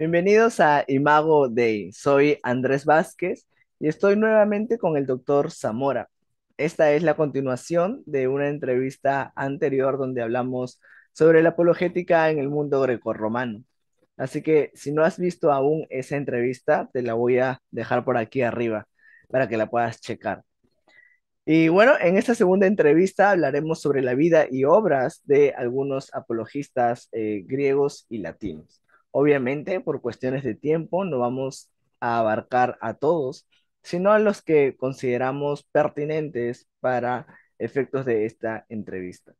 Bienvenidos a Imago Dei. Soy Andrés Vázquez y estoy nuevamente con el doctor Zamora. Esta es la continuación de una entrevista anterior donde hablamos sobre la apologética en el mundo grecorromano. Así que si no has visto aún esa entrevista, te la voy a dejar por aquí arriba para que la puedas checar. Y bueno, en esta segunda entrevista hablaremos sobre la vida y obras de algunos apologistas griegos y latinos. Obviamente, por cuestiones de tiempo, no vamos a abarcar a todos, sino a los que consideramos pertinentes para efectos de esta entrevista.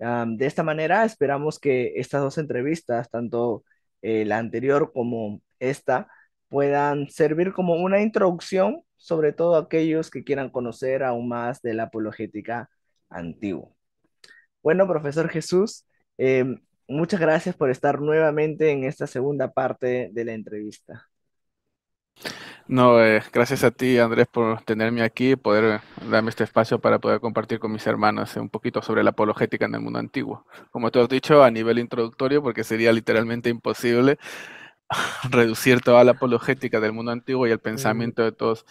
De esta manera, esperamos que estas dos entrevistas, tanto la anterior como esta, puedan servir como una introducción, sobre todo a aquellos que quieran conocer aún más de la apologética antigua. Bueno, profesor Jesús, muchas gracias por estar nuevamente en esta segunda parte de la entrevista. No, gracias a ti, Andrés, por tenerme aquí y poder darme este espacio para poder compartir con mis hermanos un poquito sobre la apologética en el mundo antiguo. Como tú has dicho, a nivel introductorio, porque sería literalmente imposible reducir toda la apologética del mundo antiguo y el Mm, pensamiento de todos,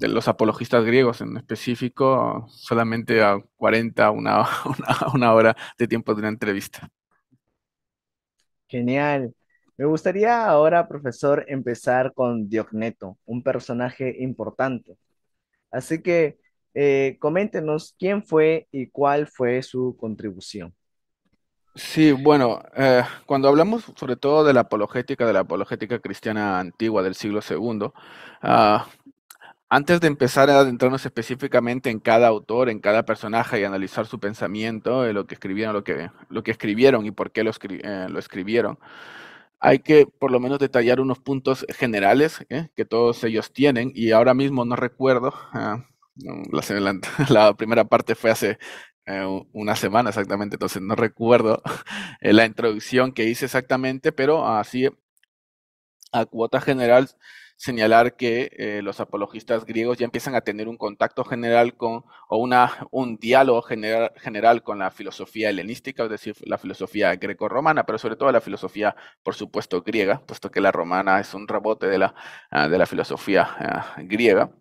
de los apologistas griegos en específico, solamente a 40, una hora de tiempo de una entrevista. Genial. Me gustaría ahora, profesor, empezar con Diogneto, un personaje importante. Así que coméntenos quién fue y cuál fue su contribución. Sí, bueno, cuando hablamos sobre todo de la apologética cristiana antigua del siglo segundo, ah, antes de empezar a adentrarnos específicamente en cada autor, en cada personaje y analizar su pensamiento, lo que escribieron, lo que escribieron y por qué lo escribieron, hay que por lo menos detallar unos puntos generales que todos ellos tienen y ahora mismo no recuerdo, la primera parte fue hace una semana exactamente, entonces no recuerdo la introducción que hice exactamente, pero así a cuota general señalar que los apologistas griegos ya empiezan a tener un contacto general con, o un diálogo general con la filosofía helenística, es decir, la filosofía greco-romana, pero sobre todo la filosofía, por supuesto, griega, puesto que la romana es un rebote de la filosofía griega.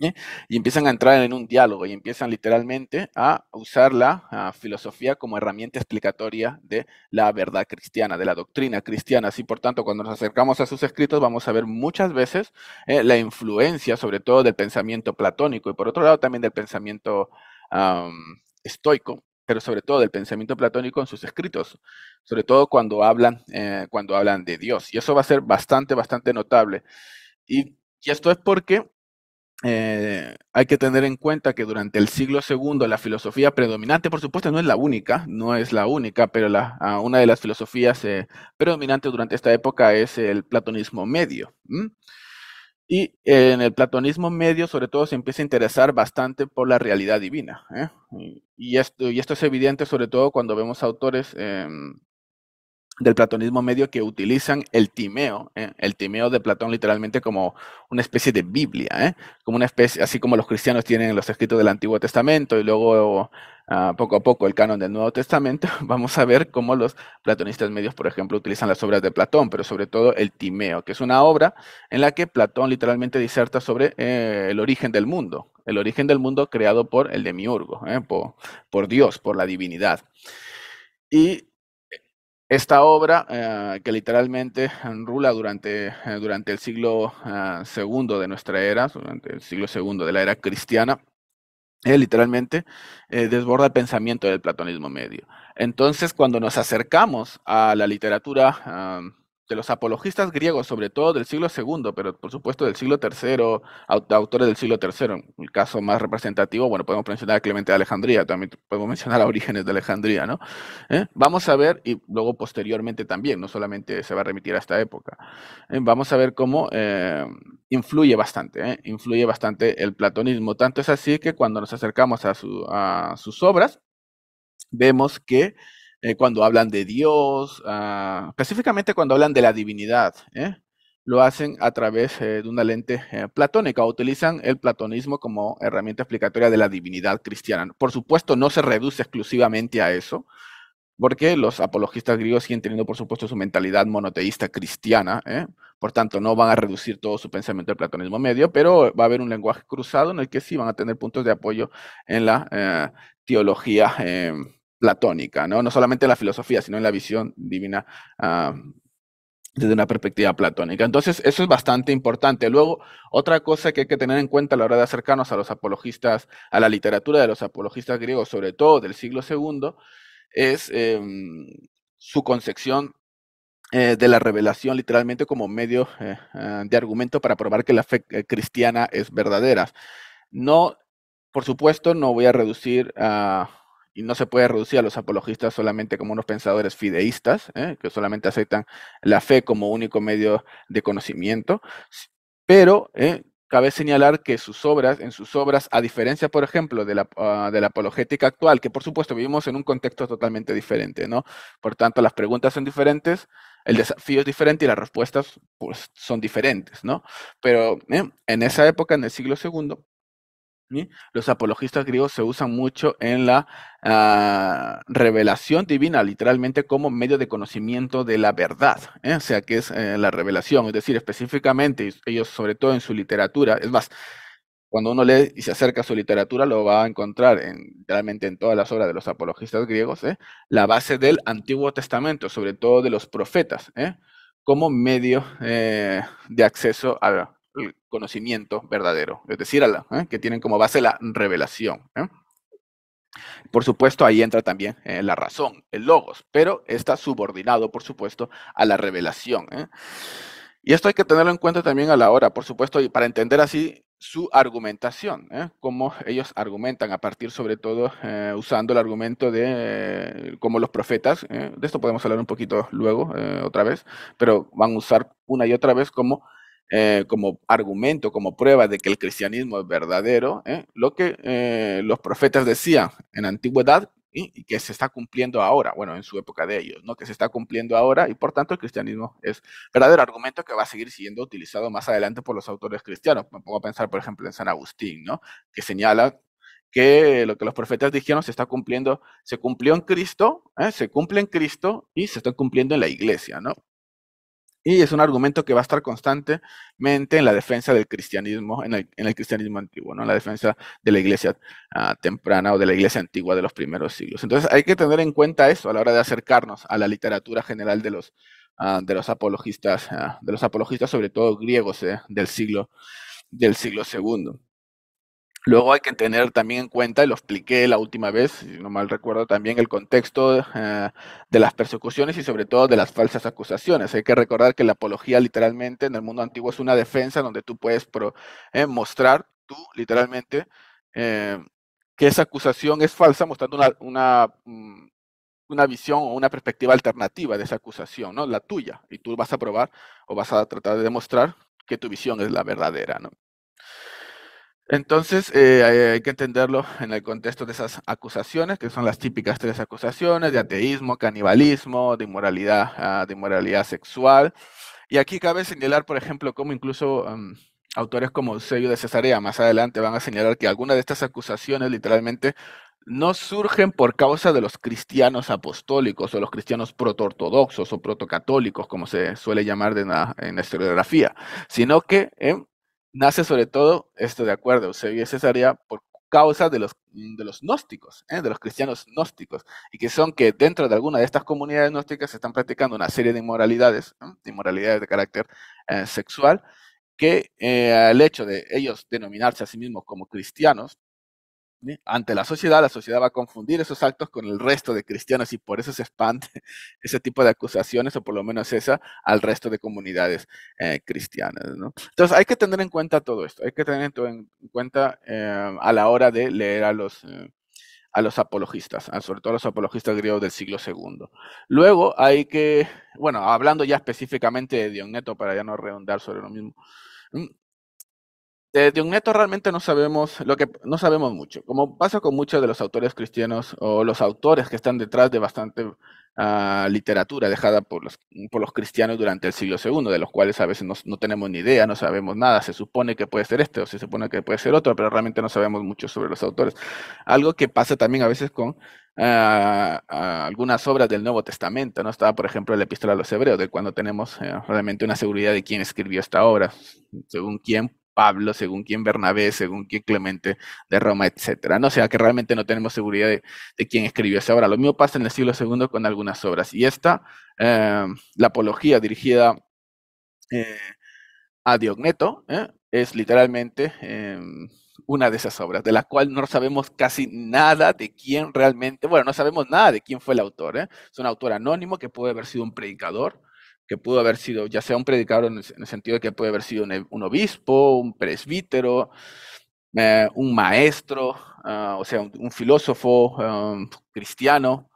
¿eh? Y empiezan a entrar en un diálogo y empiezan literalmente a usar la filosofía como herramienta explicatoria de la verdad cristiana, de la doctrina cristiana. Así, por tanto, cuando nos acercamos a sus escritos, vamos a ver muchas veces la influencia, sobre todo del pensamiento platónico y por otro lado también del pensamiento estoico, pero sobre todo del pensamiento platónico en sus escritos, sobre todo cuando hablan de Dios. Y eso va a ser bastante notable. Y esto es porque hay que tener en cuenta que durante el siglo segundo la filosofía predominante, por supuesto, no es la única, no es la única, pero una de las filosofías predominantes durante esta época es el platonismo medio. ¿M? Y en el platonismo medio, sobre todo, se empieza a interesar bastante por la realidad divina. Y esto es evidente, sobre todo, cuando vemos autores del platonismo medio que utilizan el timeo de Platón literalmente como una especie de Biblia, como una especie, así como los cristianos tienen los escritos del Antiguo Testamento y luego poco a poco el canon del Nuevo Testamento, vamos a ver cómo los platonistas medios, por ejemplo, utilizan las obras de Platón, pero sobre todo el Timeo, que es una obra en la que Platón literalmente diserta sobre el origen del mundo creado por el demiurgo, por Dios, por la divinidad. Y esta obra, que literalmente rula durante el siglo segundo de nuestra era, durante el siglo segundo de la era cristiana, literalmente desborda el pensamiento del platonismo medio. Entonces, cuando nos acercamos a la literatura de los apologistas griegos, sobre todo del siglo segundo, pero por supuesto del siglo tercero, autores del siglo tercero, el caso más representativo, bueno, podemos mencionar a Clemente de Alejandría, también podemos mencionar a Orígenes de Alejandría, ¿no? Vamos a ver, y luego posteriormente también, no solamente se va a remitir a esta época, vamos a ver cómo influye bastante el platonismo. Tanto es así que cuando nos acercamos a sus obras, vemos que cuando hablan de Dios, específicamente cuando hablan de la divinidad, lo hacen a través de una lente platónica, o utilizan el platonismo como herramienta explicatoria de la divinidad cristiana. Por supuesto, no se reduce exclusivamente a eso, porque los apologistas griegos siguen teniendo, por supuesto, su mentalidad monoteísta cristiana, por tanto, no van a reducir todo su pensamiento al platonismo medio, pero va a haber un lenguaje cruzado en el que sí van a tener puntos de apoyo en la teología platónica, ¿no? No solamente en la filosofía, sino en la visión divina desde una perspectiva platónica. Entonces, eso es bastante importante. Luego, otra cosa que hay que tener en cuenta a la hora de acercarnos a los apologistas, a la literatura de los apologistas griegos, sobre todo del siglo segundo, es su concepción de la revelación literalmente como medio de argumento para probar que la fe cristiana es verdadera. No, por supuesto, no voy a reducir y no se puede reducir a los apologistas solamente como unos pensadores fideístas, que solamente aceptan la fe como único medio de conocimiento, pero cabe señalar que en sus obras, a diferencia, por ejemplo, de la apologética actual, que por supuesto vivimos en un contexto totalmente diferente, ¿no? Por tanto, las preguntas son diferentes, el desafío es diferente y las respuestas pues, son diferentes, ¿no? Pero en esa época, en el siglo segundo, ¿sí? Los apologistas griegos se usan mucho en la revelación divina, literalmente como medio de conocimiento de la verdad, O sea, que es la revelación, es decir, específicamente ellos, sobre todo en su literatura, es más, cuando uno lee y se acerca a su literatura, lo va a encontrar literalmente en todas las obras de los apologistas griegos, la base del Antiguo Testamento, sobre todo de los profetas, como medio de acceso al conocimiento verdadero, es decir, que tienen como base la revelación. Por supuesto, ahí entra también la razón, el logos, pero está subordinado, por supuesto, a la revelación. Y esto hay que tenerlo en cuenta también a la hora, por supuesto, y para entender así su argumentación, cómo ellos argumentan a partir sobre todo usando el argumento de como los profetas, de esto podemos hablar un poquito luego otra vez, pero van a usar una y otra vez como argumento, como prueba de que el cristianismo es verdadero, lo que los profetas decían en la antigüedad y que se está cumpliendo ahora, bueno, en su época de ellos, ¿no? Que se está cumpliendo ahora y por tanto el cristianismo es verdadero argumento que va a seguir siendo utilizado más adelante por los autores cristianos. Me pongo a pensar, por ejemplo, en San Agustín, ¿no? Que señala que lo que los profetas dijeron se está cumpliendo, se cumplió en Cristo, se cumple en Cristo y se está cumpliendo en la iglesia, ¿no? Y es un argumento que va a estar constantemente en la defensa del cristianismo, en el cristianismo antiguo, ¿no? En la defensa de la iglesia temprana o de la iglesia antigua de los primeros siglos. Entonces hay que tener en cuenta eso a la hora de acercarnos a la literatura general de los apologistas sobre todo griegos del siglo segundo. Luego hay que tener también en cuenta, y lo expliqué la última vez, si no mal recuerdo, también el contexto de las persecuciones y sobre todo de las falsas acusaciones. Hay que recordar que la apología literalmente en el mundo antiguo es una defensa donde tú puedes mostrar, tú literalmente, eh, que esa acusación es falsa, mostrando una visión o una perspectiva alternativa de esa acusación, ¿no? La tuya. Y tú vas a probar o vas a tratar de demostrar que tu visión es la verdadera, ¿no? Entonces, hay que entenderlo en el contexto de esas acusaciones, que son las típicas tres acusaciones de ateísmo, canibalismo, de inmoralidad sexual. Y aquí cabe señalar, por ejemplo, cómo incluso autores como Eusebio de Cesarea más adelante van a señalar que algunas de estas acusaciones literalmente no surgen por causa de los cristianos apostólicos o los cristianos protoortodoxos o protocatólicos, como se suele llamar en la historiografía, sino que nace sobre todo, esto de acuerdo, Eusebio de Cesarea, por causa de los gnósticos, de los cristianos gnósticos, y que son que dentro de alguna de estas comunidades gnósticas se están practicando una serie de inmoralidades, de inmoralidades de carácter sexual, que el hecho de ellos denominarse a sí mismos como cristianos, ¿sí? Ante la sociedad va a confundir esos actos con el resto de cristianos y por eso se expande ese tipo de acusaciones, o por lo menos esa, al resto de comunidades cristianas, ¿no? Entonces hay que tener en cuenta todo esto, hay que tener en cuenta a la hora de leer a los apologistas, sobre todo a los apologistas griegos del siglo segundo. Luego hay que, bueno, hablando ya específicamente de Diogneto, para ya no redundar sobre lo mismo, De Diogneto realmente no sabemos mucho, como pasa con muchos de los autores cristianos o los autores que están detrás de bastante literatura dejada por los cristianos durante el siglo segundo, de los cuales a veces no tenemos ni idea, no sabemos nada, se supone que puede ser este o se supone que puede ser otro, pero realmente no sabemos mucho sobre los autores. Algo que pasa también a veces con algunas obras del Nuevo Testamento, ¿no? Estaba, por ejemplo, la Epístola a los Hebreos, de cuando tenemos realmente una seguridad de quién escribió esta obra, según quién Pablo, según quién Bernabé, según quién Clemente de Roma, etcétera. No, o sea que realmente no tenemos seguridad de quién escribió esa obra. Lo mismo pasa en el siglo segundo con algunas obras. Y esta, la apología dirigida eh, a Diogneto, es literalmente una de esas obras, de la cual no sabemos casi nada de quién realmente, bueno, no sabemos nada de quién fue el autor. Es un autor anónimo que puede haber sido un predicador, que pudo haber sido ya sea un predicador en el sentido de que puede haber sido un obispo, un presbítero, un maestro, o sea, un filósofo cristiano.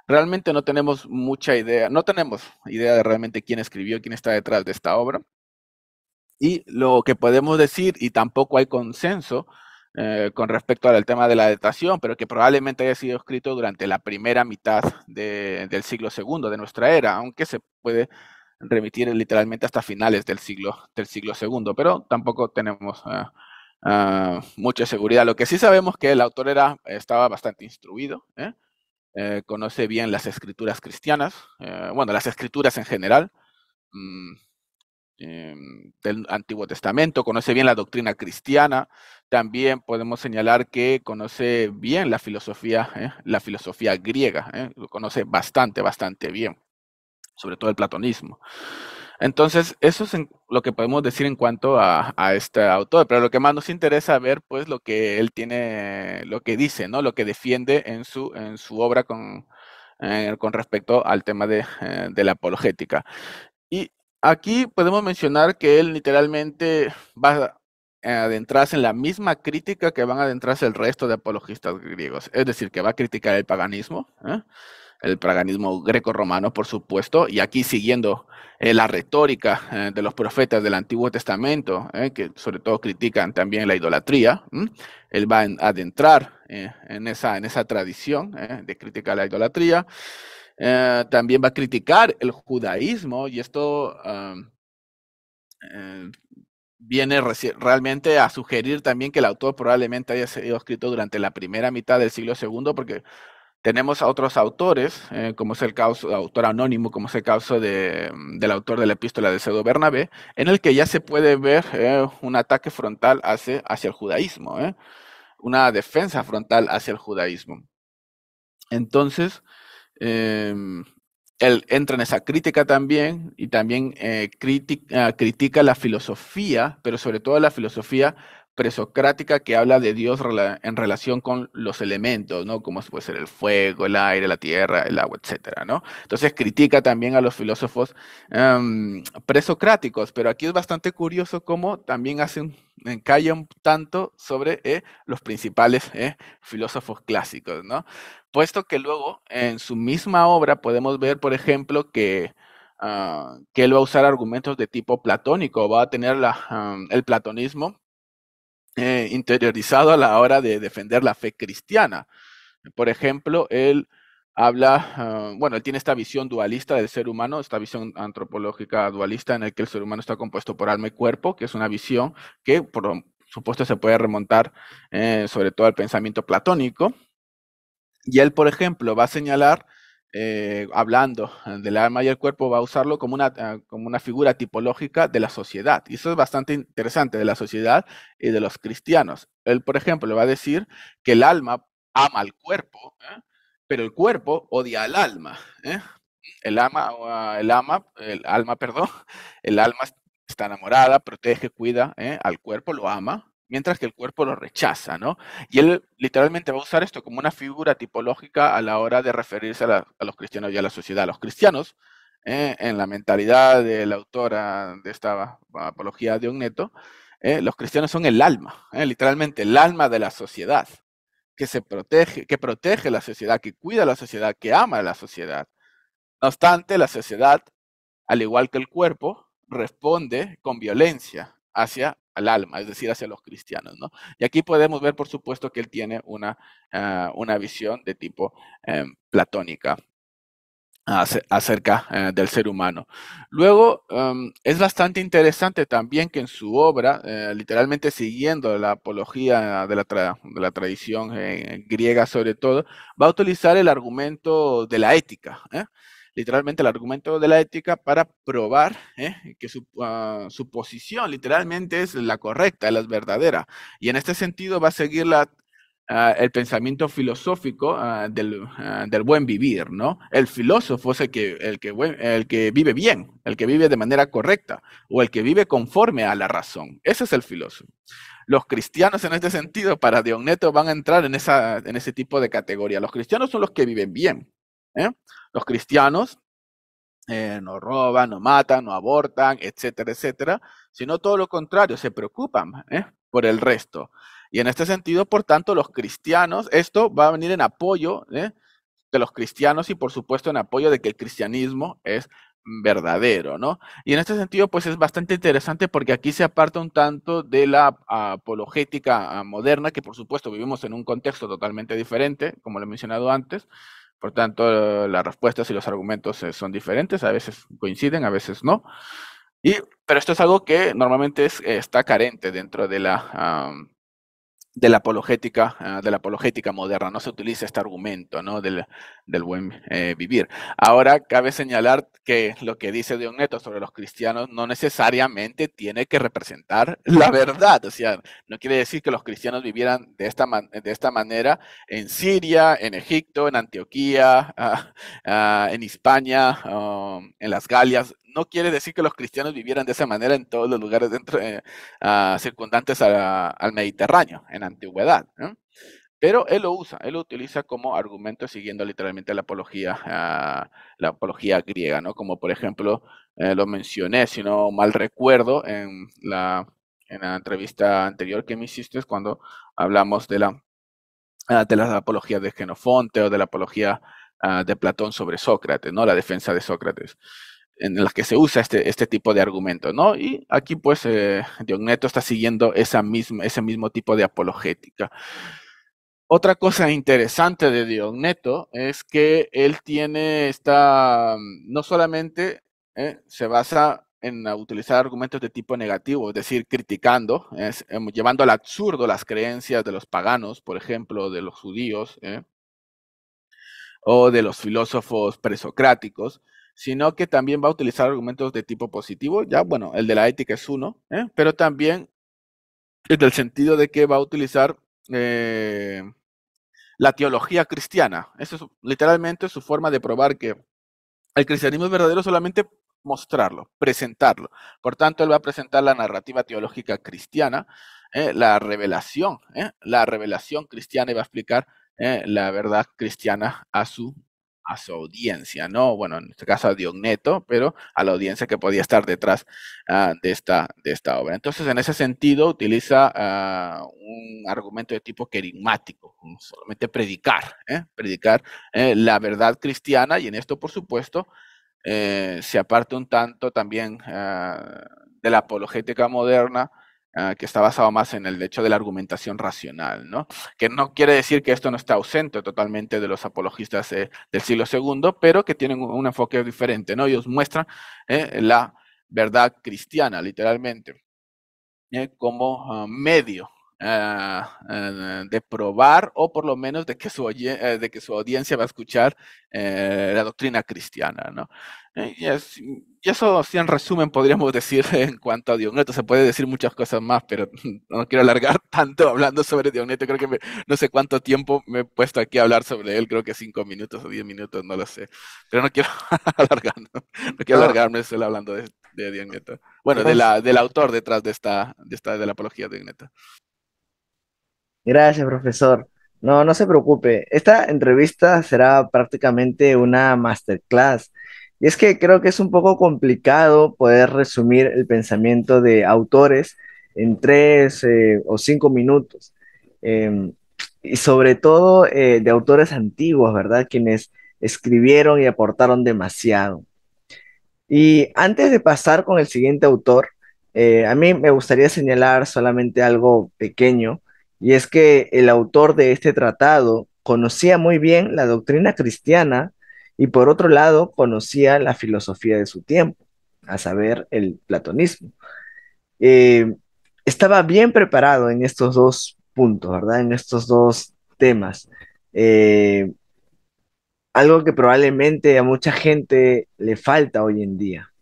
Realmente no tenemos mucha idea, no tenemos idea de realmente quién escribió, quién está detrás de esta obra. Y lo que podemos decir, y tampoco hay consenso con respecto al tema de la datación, pero que probablemente haya sido escrito durante la primera mitad del siglo segundo de nuestra era, aunque se puede remitir literalmente hasta finales del siglo segundo, pero tampoco tenemos mucha seguridad. Lo que sí sabemos que el autor estaba bastante instruido, conoce bien las escrituras cristianas, bueno, las escrituras en general, mm, del Antiguo Testamento, conoce bien la doctrina cristiana, también podemos señalar que conoce bien la filosofía griega, lo conoce bastante bien, sobre todo el platonismo. Entonces, eso es lo que podemos decir en cuanto a este autor, pero lo que más nos interesa ver, pues, lo que él tiene, lo que dice, ¿no? Lo que defiende en su obra con respecto al tema de la apologética. Y aquí podemos mencionar que él literalmente va a adentrarse en la misma crítica que van a adentrarse el resto de apologistas griegos. Es decir, que va a criticar el paganismo greco-romano, por supuesto, y aquí siguiendo la retórica de los profetas del Antiguo Testamento, que sobre todo critican también la idolatría. Él va a adentrar en esa tradición de crítica a la idolatría. También va a criticar el judaísmo y esto eh, viene realmente a sugerir también que el autor probablemente haya sido escrito durante la primera mitad del siglo segundo, porque tenemos a otros autores, como es el caso, autor anónimo, como es el caso del autor de la epístola de Pseudo Bernabé, en el que ya se puede ver un ataque frontal hacia el judaísmo, una defensa frontal hacia el judaísmo. Entonces, él entra en esa crítica también y también critica la filosofía, pero sobre todo la filosofía presocrática que habla de Dios en relación con los elementos, ¿no? Como puede ser el fuego, el aire, la tierra, el agua, etcétera, ¿no? Entonces critica también a los filósofos presocráticos, pero aquí es bastante curioso cómo también encalla un tanto sobre los principales filósofos clásicos, ¿no? Puesto que luego en su misma obra podemos ver, por ejemplo, que él va a usar argumentos de tipo platónico, va a tener el platonismo interiorizado a la hora de defender la fe cristiana. Por ejemplo, él habla, bueno, él tiene esta visión dualista del ser humano, esta visión antropológica dualista en el que el ser humano está compuesto por alma y cuerpo, que es una visión que, por supuesto, se puede remontar sobre todo al pensamiento platónico. Y él, por ejemplo, va a señalar, hablando del alma y el cuerpo, va a usarlo como una figura tipológica de la sociedad. Y eso es bastante interesante, de la sociedad y de los cristianos. Él, por ejemplo, le va a decir que el alma ama al cuerpo, pero el cuerpo odia al alma. El alma, perdón, el alma está enamorada, protege, cuida al cuerpo, lo ama, mientras que el cuerpo lo rechaza, ¿no? Y él literalmente va a usar esto como una figura tipológica a la hora de referirse a los cristianos y a la sociedad. Los cristianos, en la mentalidad de la autora de esta apología de Ogneto, los cristianos son el alma, literalmente el alma de la sociedad, que protege la sociedad, que cuida la sociedad, que ama a la sociedad. No obstante, la sociedad, al igual que el cuerpo, responde con violencia hacia el alma, es decir, hacia los cristianos, ¿no? Y aquí podemos ver, por supuesto, que él tiene una visión de tipo platónica acerca del ser humano. Luego, es bastante interesante también que en su obra, literalmente siguiendo la apología de la tradición griega sobre todo, va a utilizar el argumento de la ética, literalmente el argumento de la ética para probar que su posición literalmente es la correcta, es la verdadera. Y en este sentido va a seguir el pensamiento filosófico del buen vivir, ¿no? El filósofo es el que vive bien, el que vive de manera correcta, o el que vive conforme a la razón. Ese es el filósofo. Los cristianos en este sentido, para Diogneto, van a entrar en ese tipo de categoría. Los cristianos son los que viven bien. Los cristianos no roban, no matan, no abortan, etcétera, etcétera, sino todo lo contrario, se preocupan por el resto. Y en este sentido, por tanto, los cristianos, esto va a venir en apoyo de los cristianos y por supuesto en apoyo de que el cristianismo es verdadero, ¿no? Y en este sentido, pues es bastante interesante porque aquí se aparta un tanto de la apologética moderna, que por supuesto vivimos en un contexto totalmente diferente, como lo he mencionado antes. Por tanto, las respuestas y los argumentos son diferentes, a veces coinciden, a veces no. Pero esto es algo que normalmente está carente dentro de la apologética moderna. No se utiliza este argumento, ¿no? del buen vivir. Ahora, cabe señalar que lo que dice Diogneto sobre los cristianos no necesariamente tiene que representar la verdad. O sea, no quiere decir que los cristianos vivieran de esta manera en Siria, en Egipto, en Antioquía, en Hispania, en las Galias. No quiere decir que los cristianos vivieran de esa manera en todos los lugares circundantes al Mediterráneo, en antigüedad. ¿No? Pero él lo utiliza como argumento siguiendo literalmente la apología griega, ¿no? Como por ejemplo, lo mencioné, si no mal recuerdo, en la entrevista anterior que me hiciste cuando hablamos de la apología de Genofonte o de la apología de Platón sobre Sócrates, ¿no? La defensa de Sócrates en las que se usa este tipo de argumentos, ¿no? Y aquí, pues, Diogneto está siguiendo ese mismo tipo de apologética. Otra cosa interesante de Diogneto es que él no solamente se basa en utilizar argumentos de tipo negativo, es decir, criticando, llevando al absurdo las creencias de los paganos, por ejemplo, de los judíos, o de los filósofos presocráticos, sino que también va a utilizar argumentos de tipo positivo. Ya, bueno, el de la ética es uno, pero también en el sentido de que va a utilizar la teología cristiana. Eso es literalmente su forma de probar que el cristianismo es verdadero, solamente mostrarlo, presentarlo. Por tanto, él va a presentar la narrativa teológica cristiana, la revelación cristiana, y va a explicar la verdad cristiana a su audiencia, ¿no? Bueno, en este caso a Diogneto, pero a la audiencia que podía estar detrás de esta obra. Entonces, en ese sentido, utiliza un argumento de tipo querigmático, solamente predicar la verdad cristiana, y en esto, por supuesto, se aparta un tanto también de la apologética moderna, que está basado más en el hecho de la argumentación racional, ¿no? Que no quiere decir que esto no está ausente totalmente de los apologistas del siglo II, pero que tienen un enfoque diferente, ¿no? Ellos muestran la verdad cristiana, literalmente, como medio de probar, o por lo menos de que de que su audiencia va a escuchar la doctrina cristiana, ¿no? Y eso, sí, en resumen, podríamos decir en cuanto a Diogneto. Se puede decir muchas cosas más, pero no quiero alargar tanto hablando sobre Diogneto. Creo que no sé cuánto tiempo me he puesto aquí a hablar sobre él, creo que 5 minutos o 10 minutos, no lo sé. Pero no quiero no quiero No, alargarme solo hablando de Diogneto. Bueno, no, del autor detrás de la apología de Diogneto. gracias, profesor. No, no se preocupe. Esta entrevista será prácticamente una masterclass. Y es que creo que es un poco complicado poder resumir el pensamiento de autores en 3 o 5 minutos. Em, y sobre todo de autores antiguos, ¿verdad? Quienes escribieron y aportaron demasiado. Y antes de pasar con el siguiente autor, A mí me gustaría señalar solamente algo pequeño, y es que el autor de este tratado conocía muy bien la doctrina cristiana y por otro lado conocía la filosofía de su tiempo, a saber, el platonismo. Eh, Estaba bien preparado en estos dos puntos, ¿verdad? En estos dos temas. Eh, Algo que probablemente a mucha gente le falta hoy en día.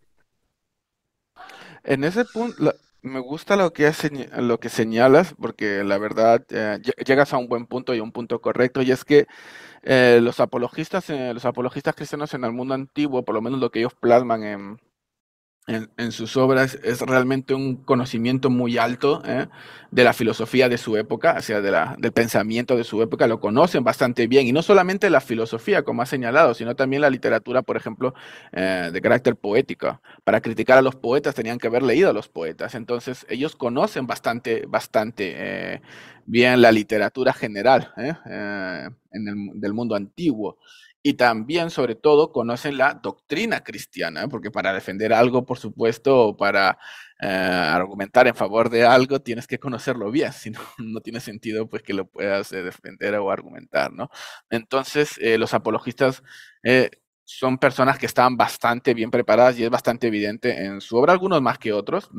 En ese punto, me gusta lo que señalas, porque la verdad llegas a un buen punto y a un punto correcto, y es que los apologistas cristianos en el mundo antiguo, por lo menos lo que ellos plasman en sus obras, es realmente un conocimiento muy alto de la filosofía de su época, o sea, del pensamiento de su época, lo conocen bastante bien, y no solamente la filosofía, como ha señalado, sino también la literatura, por ejemplo, de carácter poético. Para criticar a los poetas tenían que haber leído a los poetas, entonces ellos conocen bastante bien la literatura general del mundo antiguo. Y también, sobre todo, conocen la doctrina cristiana, porque para defender algo, por supuesto, o para argumentar en favor de algo, tienes que conocerlo bien, si no, no tiene sentido pues que lo puedas defender o argumentar, ¿no? Entonces, los apologistas son personas que están bastante bien preparadas y es bastante evidente en su obra, algunos más que otros.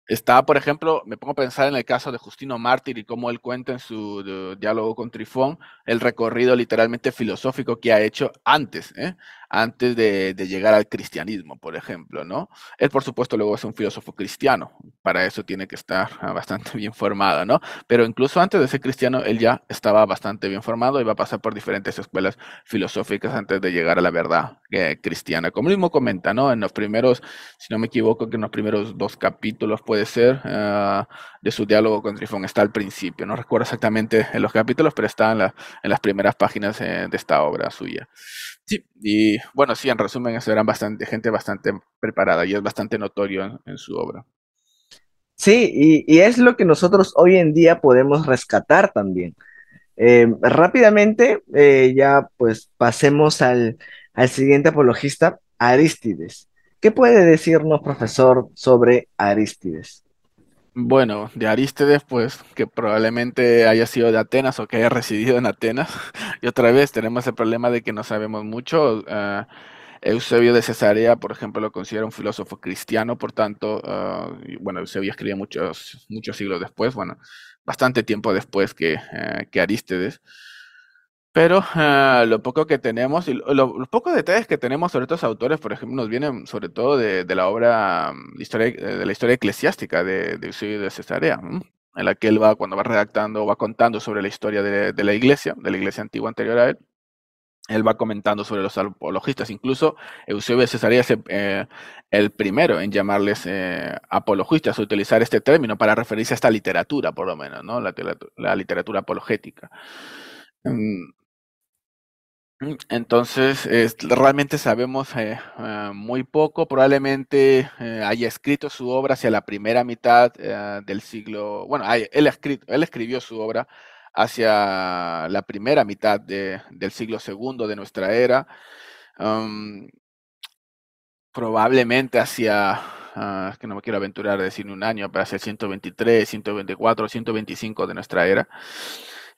Está, por ejemplo, me pongo a pensar en el caso de Justino Mártir y cómo él cuenta en su diálogo con Trifón el recorrido literalmente filosófico que ha hecho antes de llegar al cristianismo, por ejemplo, ¿no? Él, por supuesto, luego es un filósofo cristiano, para eso tiene que estar bastante bien formado, ¿no? Pero incluso antes de ser cristiano, él ya estaba bastante bien formado y va a pasar por diferentes escuelas filosóficas antes de llegar a la verdad cristiana. Como él mismo comenta, ¿no? En los primeros, si no me equivoco, que en los primeros dos capítulos puede ser de su diálogo con Trifón está al principio. No recuerdo exactamente en los capítulos, pero está en las primeras páginas de esta obra suya. Sí, y bueno, sí, en resumen, eso eran gente bastante preparada y es bastante notorio en su obra. Sí, y es lo que nosotros hoy en día podemos rescatar también. Rápidamente, ya pues pasemos al siguiente apologista, Arístides. ¿Qué puede decirnos, profesor, sobre Arístides? Bueno, de Arístedes, pues que probablemente haya sido de Atenas o que haya residido en Atenas. Y otra vez tenemos el problema de que no sabemos mucho. Eusebio de Cesarea, por ejemplo, lo considera un filósofo cristiano, por tanto, y bueno, Eusebio escribió muchos siglos después, bueno, bastante tiempo después que Arístedes. Pero lo poco que tenemos, y los pocos detalles que tenemos sobre estos autores, por ejemplo, nos vienen sobre todo de la obra de la historia eclesiástica de Eusebio de Cesarea, en la que él va, cuando va redactando, va contando sobre la historia de la iglesia antigua anterior a él. Él va comentando sobre los apologistas. Incluso Eusebio de Cesarea es el primero en llamarles apologistas, o utilizar este término para referirse a esta literatura, por lo menos, ¿no? La literatura apologética. Mm, Entonces, realmente sabemos muy poco. Probablemente haya escrito su obra hacia la primera mitad del siglo. Bueno, él escribió su obra hacia la primera mitad del siglo segundo de nuestra era. Am, Probablemente hacia, es que no me quiero aventurar a decir un año, pero hacia el 123, 124, 125 de nuestra era.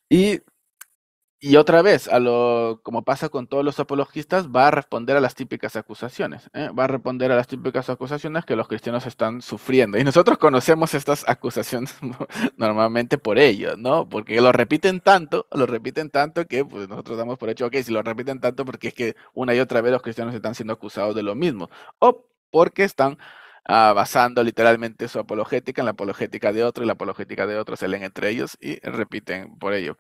Y y otra vez, como pasa con todos los apologistas, va a responder a las típicas acusaciones, ¿eh? Va a responder a las típicas acusaciones que los cristianos están sufriendo. Y nosotros conocemos estas acusaciones normalmente por ellos, ¿no? Porque lo repiten tanto que pues, nosotros damos por hecho, ok, si lo repiten tanto porque es que una y otra vez los cristianos están siendo acusados de lo mismo. O porque están basando literalmente su apologética en la apologética de otro y la apologética de otro, se leen entre ellos y repiten por ello.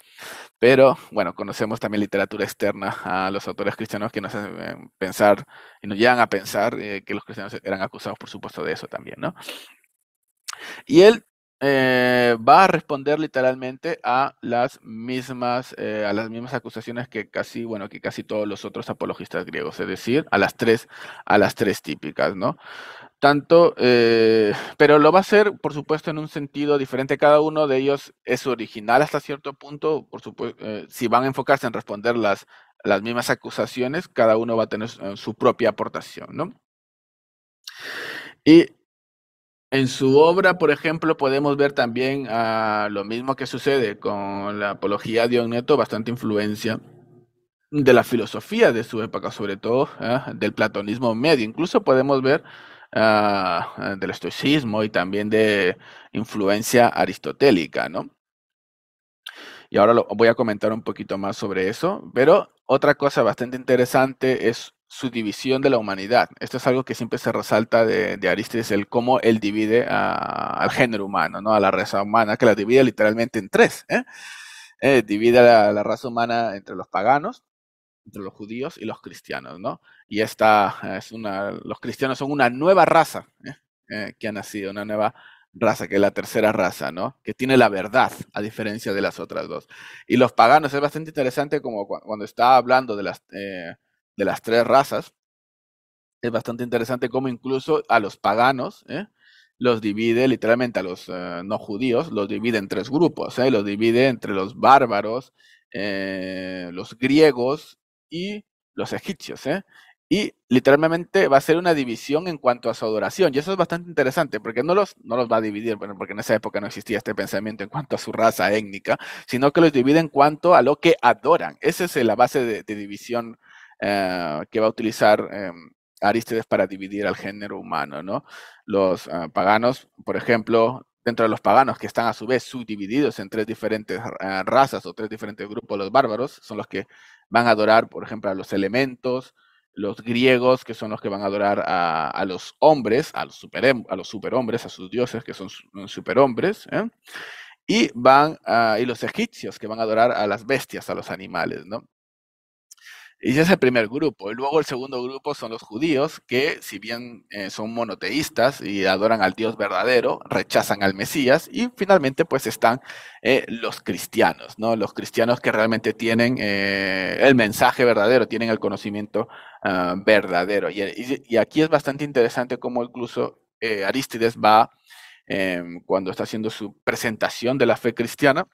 Pero bueno, conocemos también literatura externa a los autores cristianos que nos hacen pensar y nos llevan a pensar que los cristianos eran acusados, por supuesto, de eso también, ¿no? Y él va a responder literalmente a las mismas acusaciones que casi todos los otros apologistas griegos, es decir, a las tres típicas, ¿no? Pero lo va a hacer, por supuesto, en un sentido diferente. Cada uno de ellos es original hasta cierto punto. Por supuesto, si van a enfocarse en responder las mismas acusaciones, cada uno va a tener su propia aportación, ¿no? Y En su obra, por ejemplo, podemos ver también lo mismo que sucede con la apología de Diogneto, bastante influencia de la filosofía de su época, sobre todo del platonismo medio. Incluso podemos ver del estoicismo y también de influencia aristotélica, ¿no? Y ahora voy a comentar un poquito más sobre eso, pero otra cosa bastante interesante es su división de la humanidad. Esto es algo que siempre se resalta de Aristóteles, el cómo él divide al género humano, ¿no? A la raza humana, que la divide literalmente en tres, ¿eh? Divide la raza humana entre los paganos, entre los judíos y los cristianos, ¿no? Y esta los cristianos son una nueva raza que ha nacido, una nueva raza, que es la tercera raza, ¿no? Que tiene la verdad, a diferencia de las otras dos. Y los paganos, es bastante interesante como cuando está hablando de las tres razas, es bastante interesante cómo incluso a los paganos, los divide literalmente a los no judíos, los divide en tres grupos, los divide entre los bárbaros, los griegos y los egipcios. Y literalmente va a ser una división en cuanto a su adoración. Y eso es bastante interesante, porque no los va a dividir, bueno, porque en esa época no existía este pensamiento en cuanto a su raza étnica, sino que los divide en cuanto a lo que adoran. Esa es la base de división que va a utilizar Arístides para dividir al género humano, ¿no? Los paganos, por ejemplo, dentro de los paganos que están a su vez subdivididos en tres diferentes razas o tres diferentes grupos, los bárbaros son los que van a adorar, por ejemplo, a los elementos, los griegos, que son los que van a adorar a los hombres, a los superhombres, a sus dioses, que son superhombres, y los egipcios, que van a adorar a las bestias, a los animales, ¿no? Y ese es el primer grupo. Y luego el segundo grupo son los judíos, que si bien son monoteístas y adoran al Dios verdadero, rechazan al Mesías. Y finalmente pues están los cristianos, ¿no? Los cristianos que realmente tienen el mensaje verdadero, tienen el conocimiento verdadero. Y aquí es bastante interesante cómo incluso Arístides va, cuando está haciendo su presentación de la fe cristiana,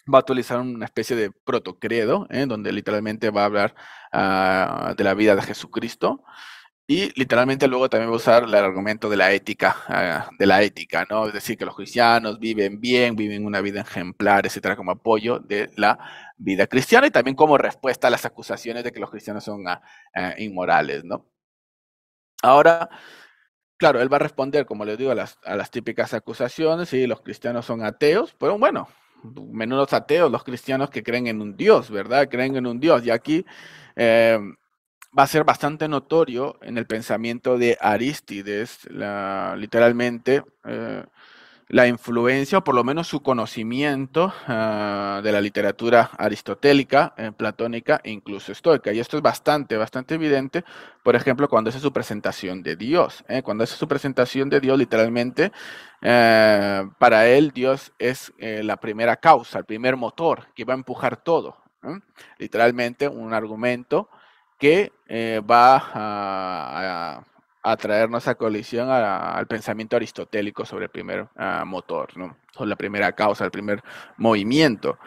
va a utilizar una especie de protocredo, donde literalmente va a hablar de la vida de Jesucristo y literalmente luego también va a usar el argumento de la ética, ¿no? Es decir, que los cristianos viven bien, viven una vida ejemplar, etcétera, como apoyo de la vida cristiana y también como respuesta a las acusaciones de que los cristianos son inmorales, ¿no? Ahora, claro, él va a responder, como les digo, a las típicas acusaciones, y los cristianos son ateos, pero bueno, menudos ateos los cristianos que creen en un Dios, ¿verdad? Creen en un Dios. Y aquí eh, va a ser bastante notorio en el pensamiento de Arístides, literalmente, la influencia, o por lo menos su conocimiento de la literatura aristotélica, platónica e incluso estoica. Y esto es bastante evidente, por ejemplo, cuando hace su presentación de Dios. Cuando hace su presentación de Dios, literalmente, para él Dios es la primera causa, el primer motor que va a empujar todo. Literalmente un argumento que va a traernos a colisión al pensamiento aristotélico sobre el primer motor, ¿no? Sobre la primera causa, el primer movimiento.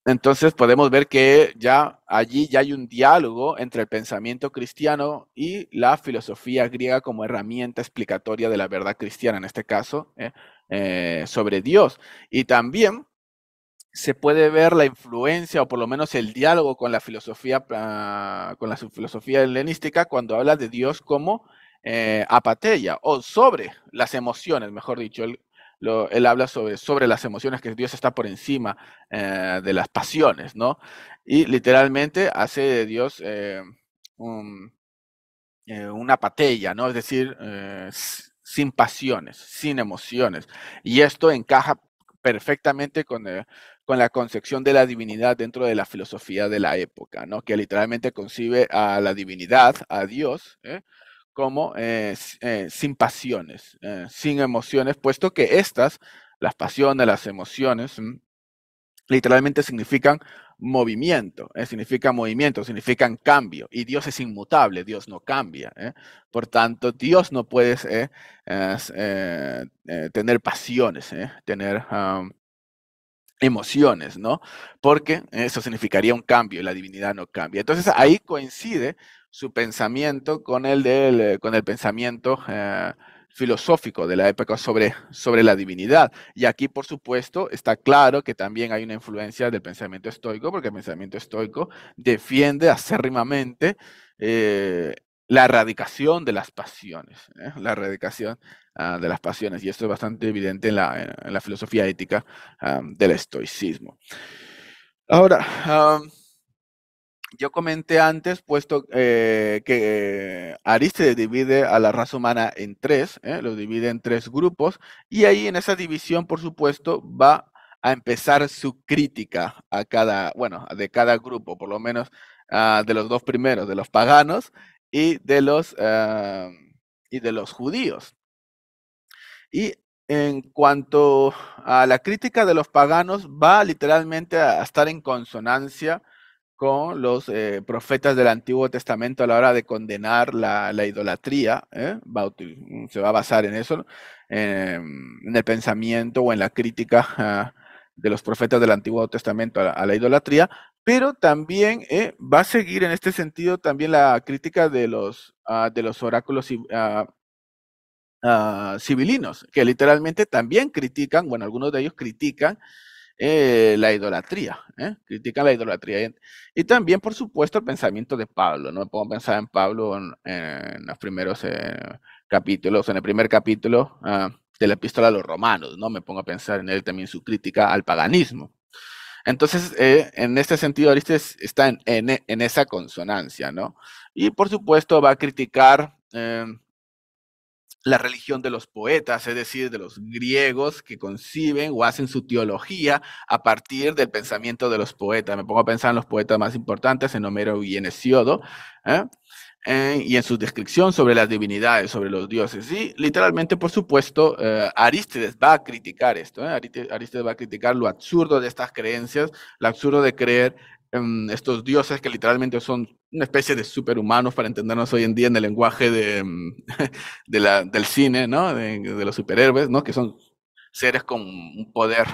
Entonces podemos ver que ya allí ya hay un diálogo entre el pensamiento cristiano y la filosofía griega como herramienta explicatoria de la verdad cristiana, en este caso, sobre Dios. Y también se puede ver la influencia o por lo menos el diálogo con la filosofía helenística cuando habla de Dios como apatheia o sobre las emociones, mejor dicho. Él habla sobre las emociones, que Dios está por encima de las pasiones, ¿no? Y literalmente hace de Dios un, una apatía, ¿no? Es decir, sin pasiones, sin emociones. Y esto encaja perfectamente con la concepción de la divinidad dentro de la filosofía de la época, ¿no? Que literalmente concibe a la divinidad, a Dios, como sin pasiones, sin emociones, puesto que estas, las pasiones, las emociones, literalmente significan movimiento, significan cambio, y Dios es inmutable, Dios no cambia. Por tanto, Dios no puede tener pasiones, tener emociones, ¿no? Porque eso significaría un cambio y la divinidad no cambia. Entonces ahí coincide su pensamiento con con el pensamiento filosófico de la época sobre la divinidad. Y aquí, por supuesto, está claro que también hay una influencia del pensamiento estoico, porque el pensamiento estoico defiende acérrimamente la erradicación de las pasiones, la erradicación de las pasiones. Y esto es bastante evidente en la filosofía ética del estoicismo. Ahora, yo comenté antes, puesto que Aristóteles divide a la raza humana en tres, lo divide en tres grupos, y ahí en esa división, por supuesto, va a empezar su crítica a cada, bueno, de cada grupo, por lo menos de los dos primeros, de los paganos y de los judíos. Y en cuanto a la crítica de los paganos, va literalmente a estar en consonancia con los profetas del Antiguo Testamento a la hora de condenar la idolatría. Se va a basar en eso, en el pensamiento o en la crítica de los profetas del Antiguo Testamento a la idolatría, pero también va a seguir en este sentido también la crítica de los oráculos civilinos, que literalmente también critican, bueno, algunos de ellos critican la idolatría, critican la idolatría. Y también, por supuesto, el pensamiento de Pablo, ¿no? Podemos pensar en Pablo en los primeros capítulos, en el primer capítulo de la epístola a los romanos, ¿no? Me pongo a pensar en él también su crítica al paganismo. Entonces, en este sentido, Aristóteles está en esa consonancia, ¿no? Y, por supuesto, va a criticar la religión de los poetas, es decir, de los griegos que conciben o hacen su teología a partir del pensamiento de los poetas. Me pongo a pensar en los poetas más importantes, en Homero y en Hesíodo, y en su descripción sobre las divinidades, sobre los dioses. Y literalmente, por supuesto, Arístedes va a criticar esto. Arístedes va a criticar lo absurdo de estas creencias, lo absurdo de creer en estos dioses que literalmente son una especie de superhumanos, para entendernos hoy en día en el lenguaje del cine, ¿no? De los superhéroes, ¿no? Que son seres con un poder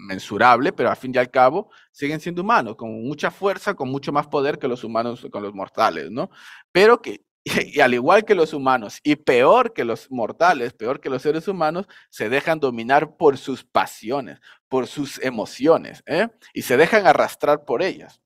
mensurable, pero al fin y al cabo siguen siendo humanos, con mucha fuerza, con mucho más poder que los humanos, con los mortales, ¿no? Pero que, y al igual que los humanos, y peor que los mortales, peor que los seres humanos, se dejan dominar por sus pasiones, por sus emociones, y se dejan arrastrar por ellas.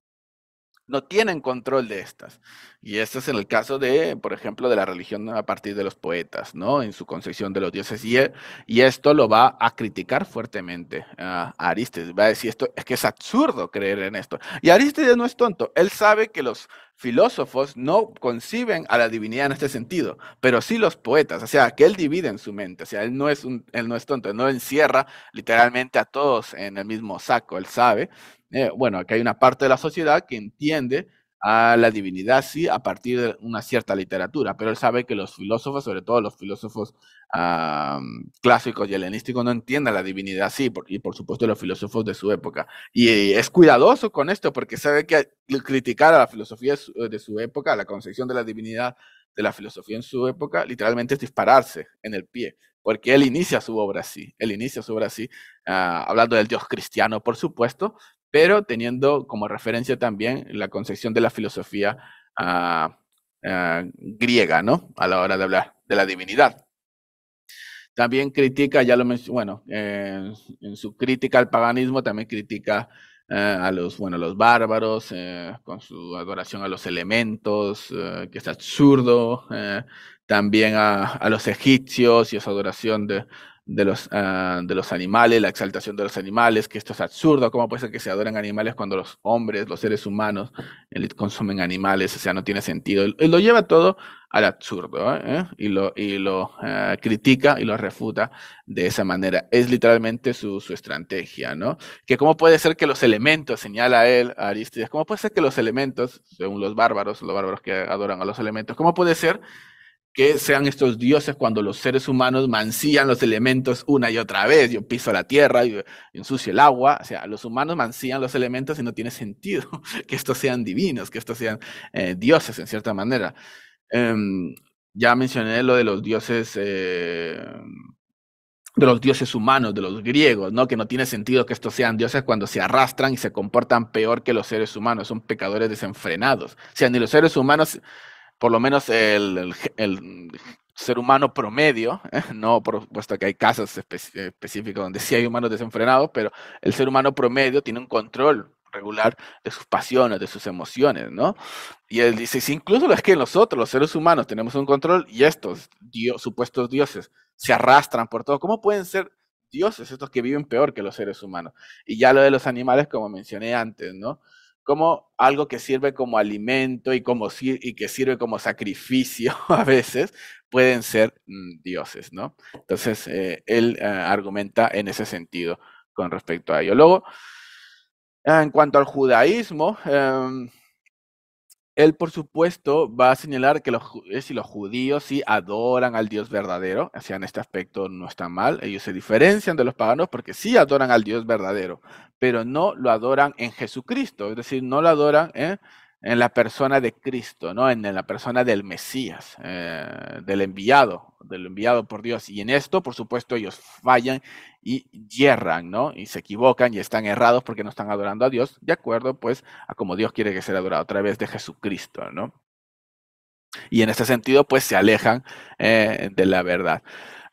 No tienen control de estas. Y esto es en el caso de, por ejemplo, de la religión a partir de los poetas, ¿no? En su concepción de los dioses. Y esto lo va a criticar fuertemente a Arístedes. Va a decir, esto es que es absurdo creer en esto. Y Arístedes no es tonto. Él sabe que los filósofos no conciben a la divinidad en este sentido, pero sí los poetas. O sea, que él divide en su mente. O sea, él no es tonto. Él no encierra literalmente a todos en el mismo saco. Él sabe bueno, aquí hay una parte de la sociedad que entiende a la divinidad, sí, a partir de una cierta literatura, pero él sabe que los filósofos, sobre todo los filósofos clásicos y helenísticos, no entienden la divinidad así, y por supuesto los filósofos de su época. Y es cuidadoso con esto, porque sabe que criticar a la filosofía de su época, a la concepción de la divinidad de la filosofía en su época, literalmente es dispararse en el pie, porque él inicia su obra así, hablando del Dios cristiano, por supuesto, pero teniendo como referencia también la concepción de la filosofía griega, ¿no? A la hora de hablar de la divinidad. También critica, ya lo mencioné, bueno, en su crítica al paganismo también critica a los bárbaros, con su adoración a los elementos, que es absurdo, también a los egipcios y a su adoración de los animales, la exaltación de los animales, que esto es absurdo. ¿Cómo puede ser que se adoren animales cuando los hombres, los seres humanos, consumen animales? O sea, no tiene sentido. Él lo lleva todo al absurdo, y lo critica y lo refuta de esa manera. Es literalmente su estrategia, ¿no? Que cómo puede ser que los elementos, señala él, a Arístides, cómo puede ser que los elementos, según los bárbaros que adoran a los elementos, cómo puede ser que sean estos dioses cuando los seres humanos mancillan los elementos una y otra vez? Yo piso la tierra, yo ensucio el agua. O sea, los humanos mancillan los elementos y no tiene sentido que estos sean divinos, que estos sean dioses en cierta manera. Ya mencioné lo de los dioses humanos, de los griegos, ¿no? Que no tiene sentido que estos sean dioses cuando se arrastran y se comportan peor que los seres humanos, son pecadores desenfrenados. O sea, ni los seres humanos, por lo menos ser humano promedio, no por supuesto que hay casos específicos donde sí hay humanos desenfrenados, pero el ser humano promedio tiene un control regular de sus pasiones, de sus emociones, ¿no? Y él dice, si incluso es que nosotros, los seres humanos, tenemos un control y estos supuestos dioses se arrastran por todo, ¿cómo pueden ser dioses estos que viven peor que los seres humanos? Y ya lo de los animales, como mencioné antes, ¿no? Como algo que sirve como alimento y que sirve como sacrificio a veces, pueden ser dioses, ¿no? Entonces, él argumenta en ese sentido con respecto a ello. Luego, en cuanto al judaísmo, él, por supuesto, va a señalar que los judíos sí adoran al Dios verdadero, o sea, en este aspecto no está mal, ellos se diferencian de los paganos porque sí adoran al Dios verdadero, pero no lo adoran en Jesucristo, es decir, no lo adoran en la persona de Cristo, ¿no? En la persona del Mesías, del enviado por Dios. Y en esto, por supuesto, ellos fallan y yerran, ¿no? Y se equivocan y están errados porque no están adorando a Dios, de acuerdo, pues, a como Dios quiere que sea adorado a través de Jesucristo, ¿no? Y en este sentido, pues, se alejan de la verdad.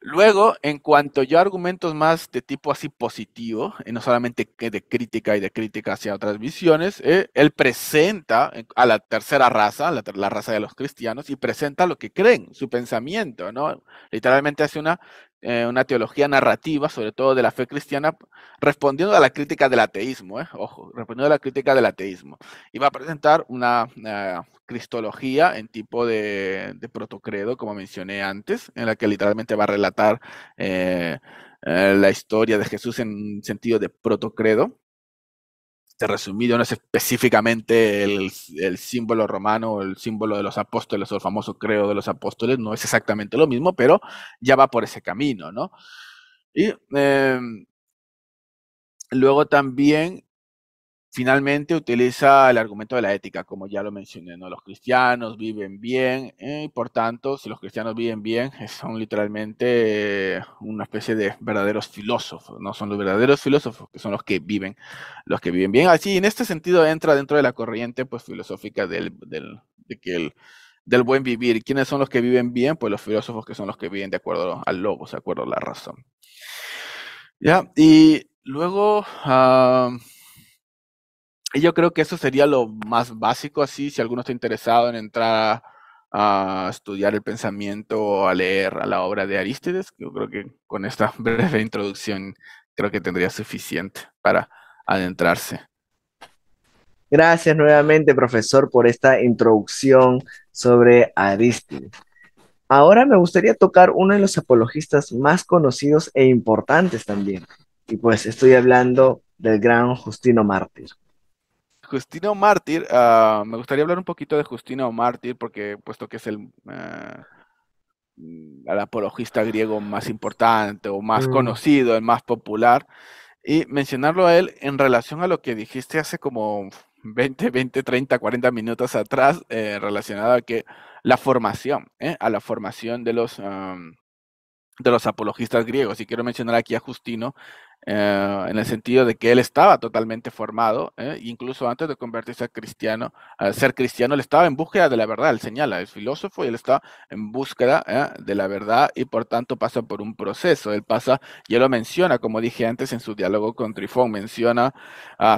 Luego, en cuanto yo a argumentos más de tipo así positivo, no solamente de crítica y de crítica hacia otras visiones, él presenta a la tercera raza, la raza de los cristianos, y presenta lo que creen, su pensamiento, ¿no? Literalmente hace una teología narrativa, sobre todo de la fe cristiana, respondiendo a la crítica del ateísmo, ojo, respondiendo a la crítica del ateísmo. Y va a presentar una cristología en tipo de protocredo, como mencioné antes, en la que literalmente va a relatar la historia de Jesús en sentido de protocredo. Resumido, no es específicamente el símbolo romano, el símbolo de los apóstoles o el famoso credo de los apóstoles, no es exactamente lo mismo, pero ya va por ese camino, ¿no? Y luego también finalmente utiliza el argumento de la ética, como ya lo mencioné, ¿no? Los cristianos viven bien, y por tanto, si los cristianos viven bien, son literalmente una especie de verdaderos filósofos, ¿no? Son los verdaderos filósofos, que son los que viven bien. Así, en este sentido, entra dentro de la corriente, pues, filosófica del buen vivir. ¿Y quiénes son los que viven bien? Pues los filósofos que son los que viven de acuerdo al logos, de acuerdo a la razón. ¿Ya? Y luego... y yo creo que eso sería lo más básico, así, si alguno está interesado en entrar a estudiar el pensamiento o a leer a la obra de Arístides. Yo creo que con esta breve introducción creo que tendría suficiente para adentrarse. Gracias nuevamente, profesor, por esta introducción sobre Aristóteles. Ahora me gustaría tocar uno de los apologistas más conocidos e importantes también. Y pues estoy hablando del gran Justino Mártir. Justino Mártir, me gustaría hablar un poquito de Justino Mártir porque puesto que es el apologista griego más importante o más Mm, conocido, el más popular, y mencionarlo a él en relación a lo que dijiste hace como 20, 30, 40 minutos atrás, relacionado a que la formación, a la formación de los apologistas griegos. Y quiero mencionar aquí a Justino en el sentido de que él estaba totalmente formado, incluso antes de convertirse a ser cristiano, él estaba en búsqueda de la verdad, él señala, es filósofo y él está en búsqueda de la verdad y por tanto pasa por un proceso, él pasa, y él lo menciona, como dije antes en su diálogo con Trifón, menciona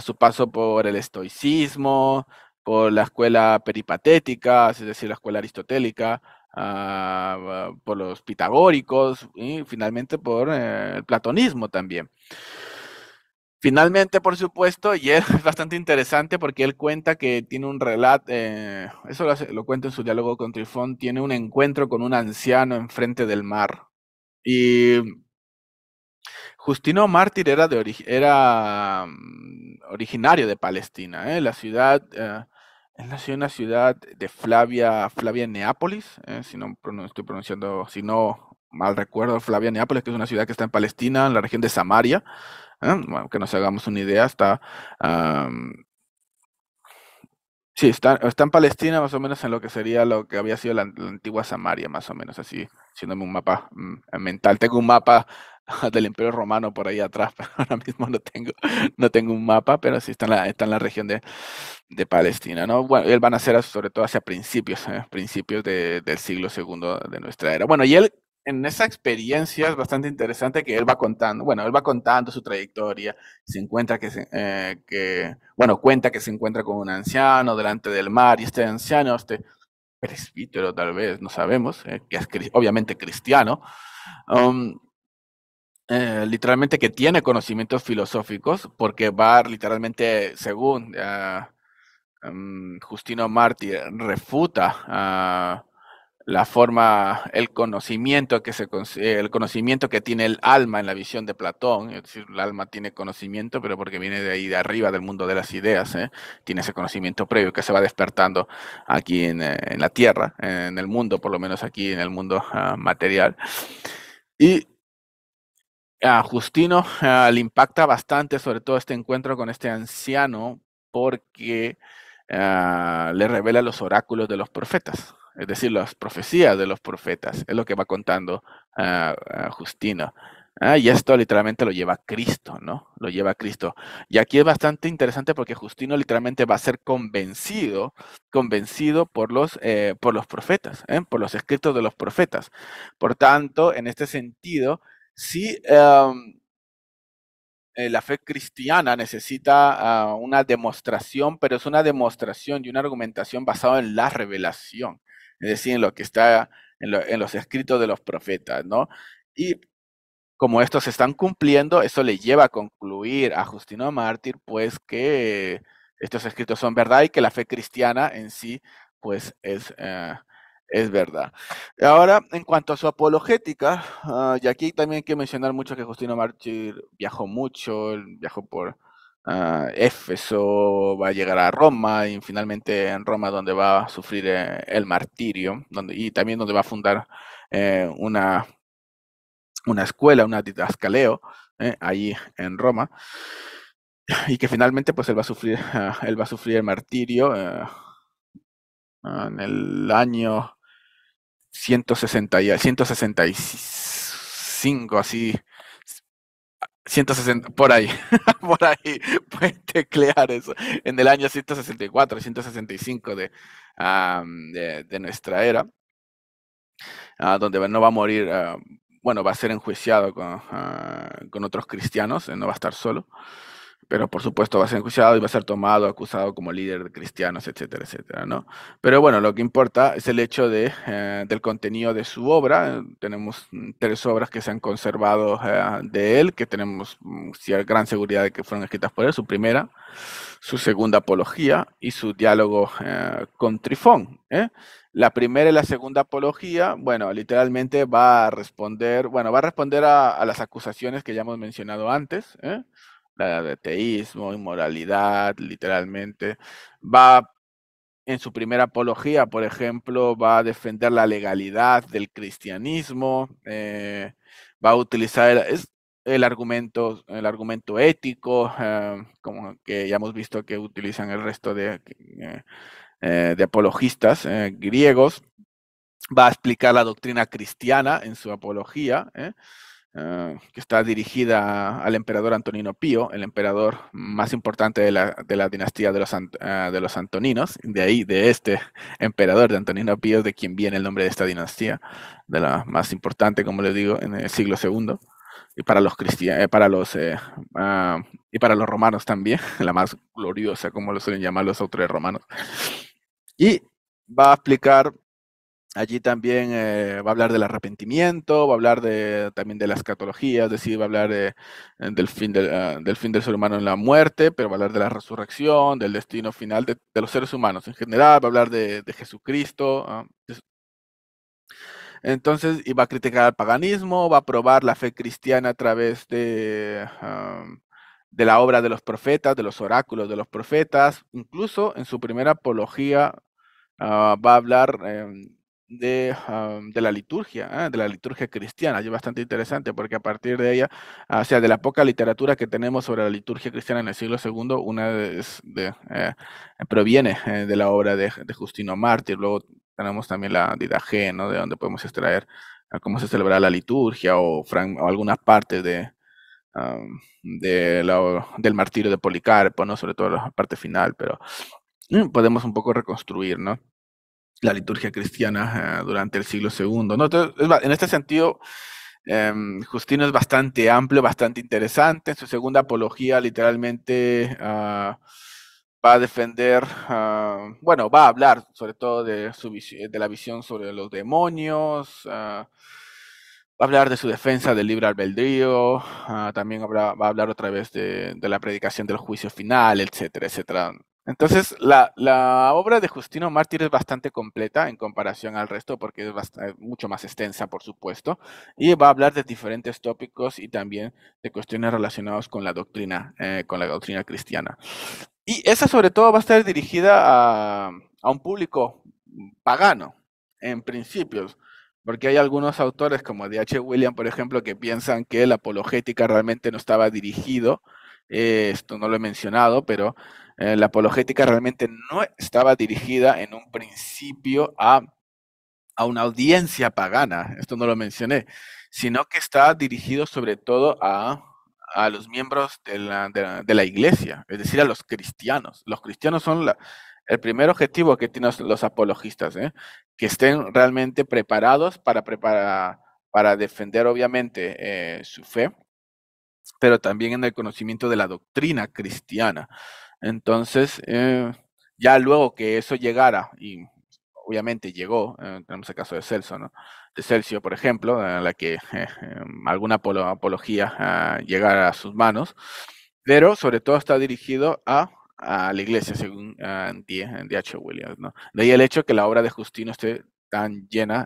su paso por el estoicismo, por la escuela peripatética, es decir, la escuela aristotélica, por los pitagóricos y finalmente por el platonismo también. Finalmente, por supuesto, y él es bastante interesante porque él cuenta que tiene un relato, eso lo cuenta en su diálogo con Trifón, tiene un encuentro con un anciano enfrente del mar. Y Justino Mártir era originario de Palestina, la ciudad, él nació en la ciudad de Flavia Neápolis, si no estoy pronunciando, si no mal recuerdo, Flavia Neápolis, que es una ciudad que está en Palestina, en la región de Samaria. Bueno, que nos hagamos una idea, está Sí, está en Palestina, más o menos en lo que sería lo que había sido la antigua Samaria, más o menos así, haciéndome un mapa mental. Tengo un mapa del Imperio Romano por ahí atrás, pero ahora mismo no tengo un mapa, pero sí está en la región de Palestina, ¿no? Bueno, él van a ser sobre todo hacia principios del siglo segundo de nuestra era. Bueno, y él en esa experiencia es bastante interesante que él va contando, bueno, él va contando su trayectoria, se encuentra bueno, cuenta que se encuentra con un anciano delante del mar, y este anciano, este presbítero tal vez, no sabemos, que es obviamente cristiano, um, literalmente que tiene conocimientos filosóficos, porque va literalmente, según Justino Mártir, refuta la forma, el conocimiento que tiene el alma en la visión de Platón, es decir, el alma tiene conocimiento, pero porque viene de ahí de arriba, del mundo de las ideas, tiene ese conocimiento previo que se va despertando aquí en la Tierra, en el mundo, por lo menos aquí en el mundo material. Y a Justino le impacta bastante, sobre todo este encuentro con este anciano, porque le revela los oráculos de los profetas, es decir, las profecías de los profetas, es lo que va contando Justino. Y esto literalmente lo lleva a Cristo, ¿no? Lo lleva a Cristo. Y aquí es bastante interesante porque Justino literalmente va a ser convencido por los profetas, por los escritos de los profetas. Por tanto, en este sentido, sí, la fe cristiana necesita una demostración, pero es una demostración y una argumentación basada en la revelación, es decir, en lo que está en los escritos de los profetas, ¿no? Y como estos se están cumpliendo, eso le lleva a concluir a Justino Mártir, pues que estos escritos son verdad y que la fe cristiana en sí, pues es verdad. Ahora, en cuanto a su apologética, y aquí también hay que mencionar mucho que Justino Mártir viajó mucho, él viajó por Éfeso, va a llegar a Roma y finalmente en Roma donde va a sufrir el martirio, y también donde va a fundar una escuela, una didascaleo, ahí en Roma, y que finalmente pues él va a sufrir el martirio en el año 165, así, 160, por ahí, por ahí, pueden teclear eso, en el año 164, 165 de nuestra era, donde no va a morir, bueno, va a ser enjuiciado con otros cristianos, no va a estar solo, pero por supuesto va a ser enjuiciado y va a ser tomado, acusado como líder de cristianos, etcétera, etcétera, ¿no? Pero bueno, lo que importa es el hecho del contenido de su obra. Tenemos tres obras que se han conservado de él, que tenemos gran seguridad de que fueron escritas por él. Su primera, su segunda apología y su diálogo con Trifón. La primera y la segunda apología, bueno, literalmente va a responder a las acusaciones que ya hemos mencionado antes, la de teísmo, inmoralidad, literalmente. Va en su primera apología, por ejemplo, va a defender la legalidad del cristianismo, va a utilizar el argumento ético, como que ya hemos visto que utilizan el resto de apologistas griegos. Va a explicar la doctrina cristiana en su apología, que está dirigida al emperador Antonino Pío, el emperador más importante de la dinastía de los Antoninos, de ahí, de este emperador de Antonino Pío, de quien viene el nombre de esta dinastía, de la más importante, como les digo, en el siglo segundo, y para los cristianos, y para los romanos también, la más gloriosa, como lo suelen llamar los autores romanos. Y va a explicar allí también va a hablar del arrepentimiento, va a hablar también de la escatología, es decir, va a hablar del fin del ser humano en la muerte, pero va a hablar de la resurrección, del destino final de los seres humanos en general, va a hablar de Jesucristo. Entonces, y va a criticar al paganismo, va a probar la fe cristiana a través de la obra de los profetas, de los oráculos de los profetas, incluso en su primera apología va a hablar de de la liturgia cristiana. Y es bastante interesante porque a partir de ella, o sea, de la poca literatura que tenemos sobre la liturgia cristiana en el siglo segundo, proviene de la obra de Justino Mártir. Luego tenemos también la Didache, ¿no? De donde podemos extraer cómo se celebra la liturgia o algunas partes del martirio de Policarpo, ¿no? Sobre todo la parte final, pero podemos un poco reconstruir, ¿no? La liturgia cristiana durante el siglo segundo, ¿no? Entonces, en este sentido, Justino es bastante amplio, bastante interesante. En su segunda apología, literalmente, va a defender, bueno, va a hablar sobre todo de, de la visión sobre los demonios, va a hablar de su defensa del libre albedrío, también va a hablar otra vez de la predicación del juicio final, etcétera, etcétera. Entonces, la obra de Justino Mártir es bastante completa en comparación al resto, porque es mucho más extensa, por supuesto, y va a hablar de diferentes tópicos y también de cuestiones relacionadas con la doctrina cristiana. Y esa sobre todo va a estar dirigida a un público pagano, en principios, porque hay algunos autores como D.H. William, por ejemplo, que piensan que la apologética realmente no estaba dirigido, esto no lo he mencionado, pero la apologética realmente no estaba dirigida en un principio a una audiencia pagana, esto no lo mencioné, sino que está dirigido sobre todo a los miembros de la iglesia, es decir, a los cristianos. Los cristianos son el primer objetivo que tienen los apologistas, ¿eh? Que estén realmente preparados para defender, obviamente, su fe, pero también en el conocimiento de la doctrina cristiana. Entonces, ya luego que eso llegara, y obviamente llegó, tenemos el caso de Celso, ¿no? De Celso, por ejemplo, en la que alguna apología llegara a sus manos, pero sobre todo está dirigido a la iglesia, según D.H. Williams, ¿no? De ahí el hecho que la obra de Justino esté tan llena,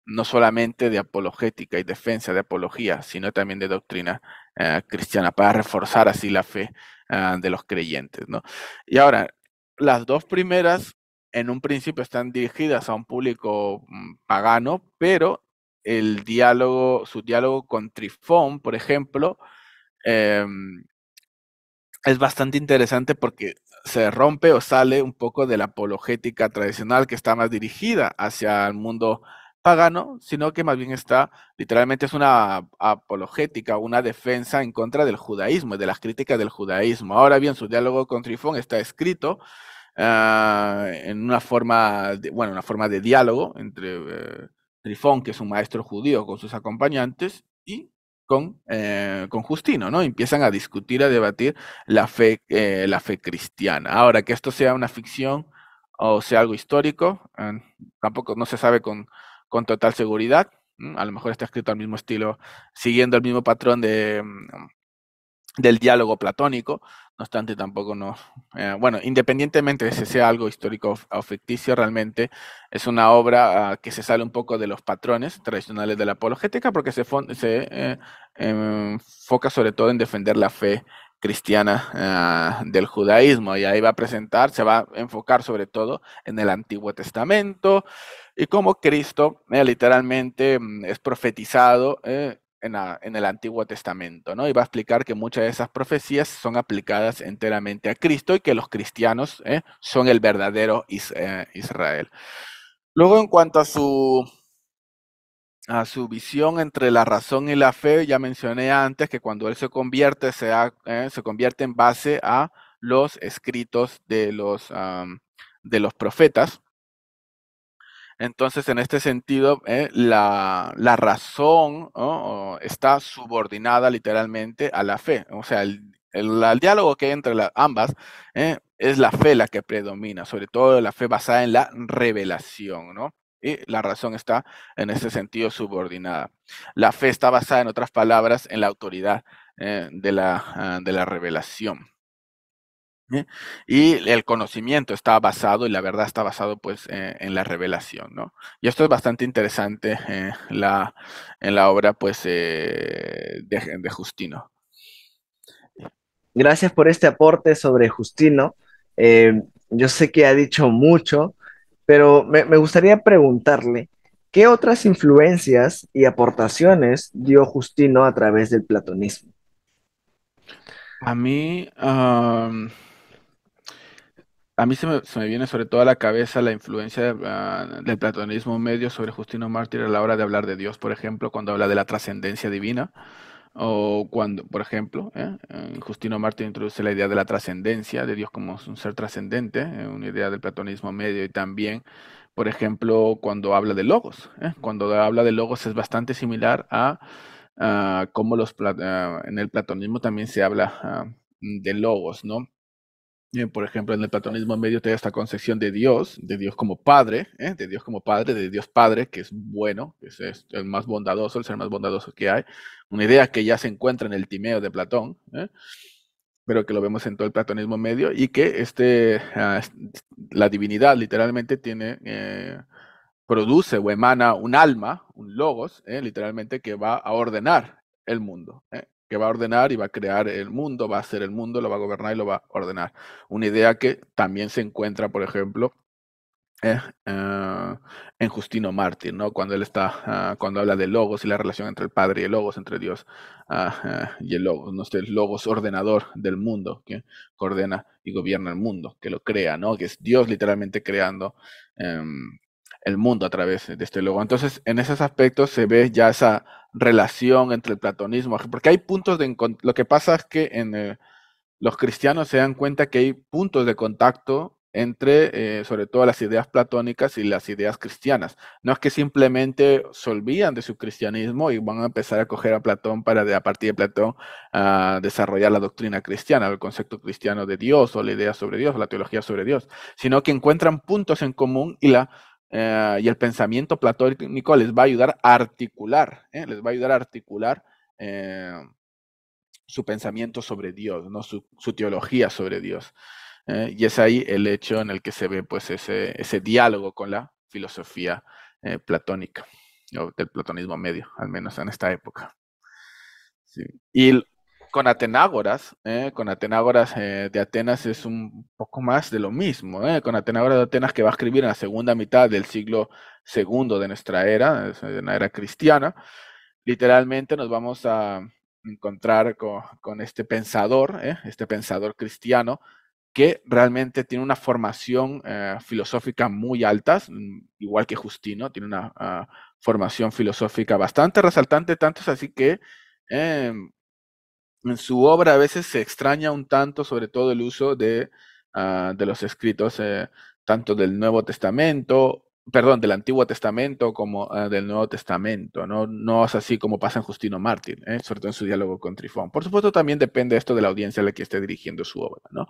no solamente de apologética y defensa de apología, sino también de doctrina cristiana, para reforzar así la fe de los creyentes, ¿no? Y ahora, las dos primeras en un principio están dirigidas a un público pagano, pero su diálogo con Trifón, por ejemplo, es bastante interesante porque se rompe o sale un poco de la apologética tradicional que está más dirigida hacia el mundo pagano, sino que más bien está, literalmente es una apologética, una defensa en contra del judaísmo, de las críticas del judaísmo. Ahora bien, su diálogo con Trifón está escrito en una forma de diálogo entre Trifón, que es un maestro judío, con sus acompañantes, y con Justino, ¿no? Empiezan a discutir, a debatir la fe cristiana. Ahora, que esto sea una ficción o sea algo histórico, tampoco no se sabe con total seguridad. A lo mejor está escrito al mismo estilo, siguiendo el mismo patrón del diálogo platónico, no obstante tampoco no, bueno, independientemente de si sea algo histórico o ficticio, realmente es una obra que se sale un poco de los patrones tradicionales de la apologética porque se enfoca sobre todo en defender la fe cristiana del judaísmo y ahí se va a enfocar sobre todo en el Antiguo Testamento y cómo Cristo literalmente es profetizado en el Antiguo Testamento, ¿no? Y va a explicar que muchas de esas profecías son aplicadas enteramente a Cristo y que los cristianos son el verdadero Israel. Luego, en cuanto a su visión entre la razón y la fe, ya mencioné antes que cuando él se convierte, se convierte en base a los escritos de los profetas. Entonces, en este sentido, la razón, ¿no? Está subordinada literalmente a la fe. O sea, el diálogo que hay entre ambas es la fe la que predomina, sobre todo la fe basada en la revelación, ¿no? Y la razón está en ese sentido subordinada. La fe está basada, en otras palabras, en la autoridad de la revelación. ¿Eh? Y el conocimiento está basado y la verdad está basado pues en la revelación, ¿no? Y esto es bastante interesante en la obra pues de Justino. Gracias por este aporte sobre Justino. Yo sé que ha dicho mucho, Pero me gustaría preguntarle, ¿qué otras influencias y aportaciones dio Justino a través del platonismo? A mí, a mí se me viene sobre todo a la cabeza la influencia del platonismo medio sobre Justino Mártir a la hora de hablar de Dios, por ejemplo, cuando habla de la trascendencia divina, o cuando, por ejemplo, Justino Mártir introduce la idea de la trascendencia de Dios como un ser trascendente, una idea del platonismo medio, y también, por ejemplo, cuando habla de logos, cuando habla de logos es bastante similar a cómo en el platonismo también se habla de logos, ¿no? Por ejemplo, en el platonismo medio te esta concepción de Dios como Padre, de Dios como Padre, de Dios Padre, que es bueno, que es el más bondadoso, el ser más bondadoso que hay. Una idea que ya se encuentra en el Timeo de Platón, pero que lo vemos en todo el platonismo medio, y que la divinidad literalmente produce o emana un alma, un logos, literalmente, que va a ordenar el mundo, que va a ordenar y va a crear el mundo, va a hacer el mundo, lo va a gobernar y lo va a ordenar. Una idea que también se encuentra, por ejemplo, eh, ah, en Justino Mártir, ¿no? Cuando él cuando habla de logos y la relación entre el Padre y el logos, entre Dios y el logos, ¿no? El logos ordenador del mundo, que ordena y gobierna el mundo, que lo crea, ¿no? Que es Dios literalmente creando el mundo a través de este logo. Entonces, en esos aspectos se ve ya esa relación entre el platonismo, porque hay puntos lo que pasa es que los cristianos se dan cuenta que hay puntos de contacto entre, sobre todo, las ideas platónicas y las ideas cristianas. No es que simplemente se olvidan de su cristianismo y van a empezar a coger a Platón para, a partir de Platón, desarrollar la doctrina cristiana, el concepto cristiano de Dios o la idea sobre Dios, o la teología sobre Dios, sino que encuentran puntos en común y el pensamiento platónico les va a ayudar a articular, les va a ayudar a articular eh, su pensamiento sobre Dios, ¿no? Su teología sobre Dios. Y es ahí el hecho en el que se ve pues ese diálogo con la filosofía platónica, o del platonismo medio, al menos en esta época. Sí. Y con Atenágoras de Atenas es un poco más de lo mismo, con Atenágoras de Atenas, que va a escribir en la segunda mitad del siglo segundo de nuestra era, de una era cristiana. Literalmente nos vamos a encontrar con este pensador cristiano, que realmente tiene una formación filosófica muy alta, igual que Justino, tiene una formación filosófica bastante resaltante, tanto es así que em, en su obra a veces se extraña un tanto, sobre todo el uso de los escritos, tanto del Nuevo Testamento, perdón, del Antiguo Testamento, como del Nuevo Testamento, ¿no? No es así como pasa en Justino Mártir, sobre todo en su diálogo con Trifón. Por supuesto, también depende esto de la audiencia a la que esté dirigiendo su obra, ¿no?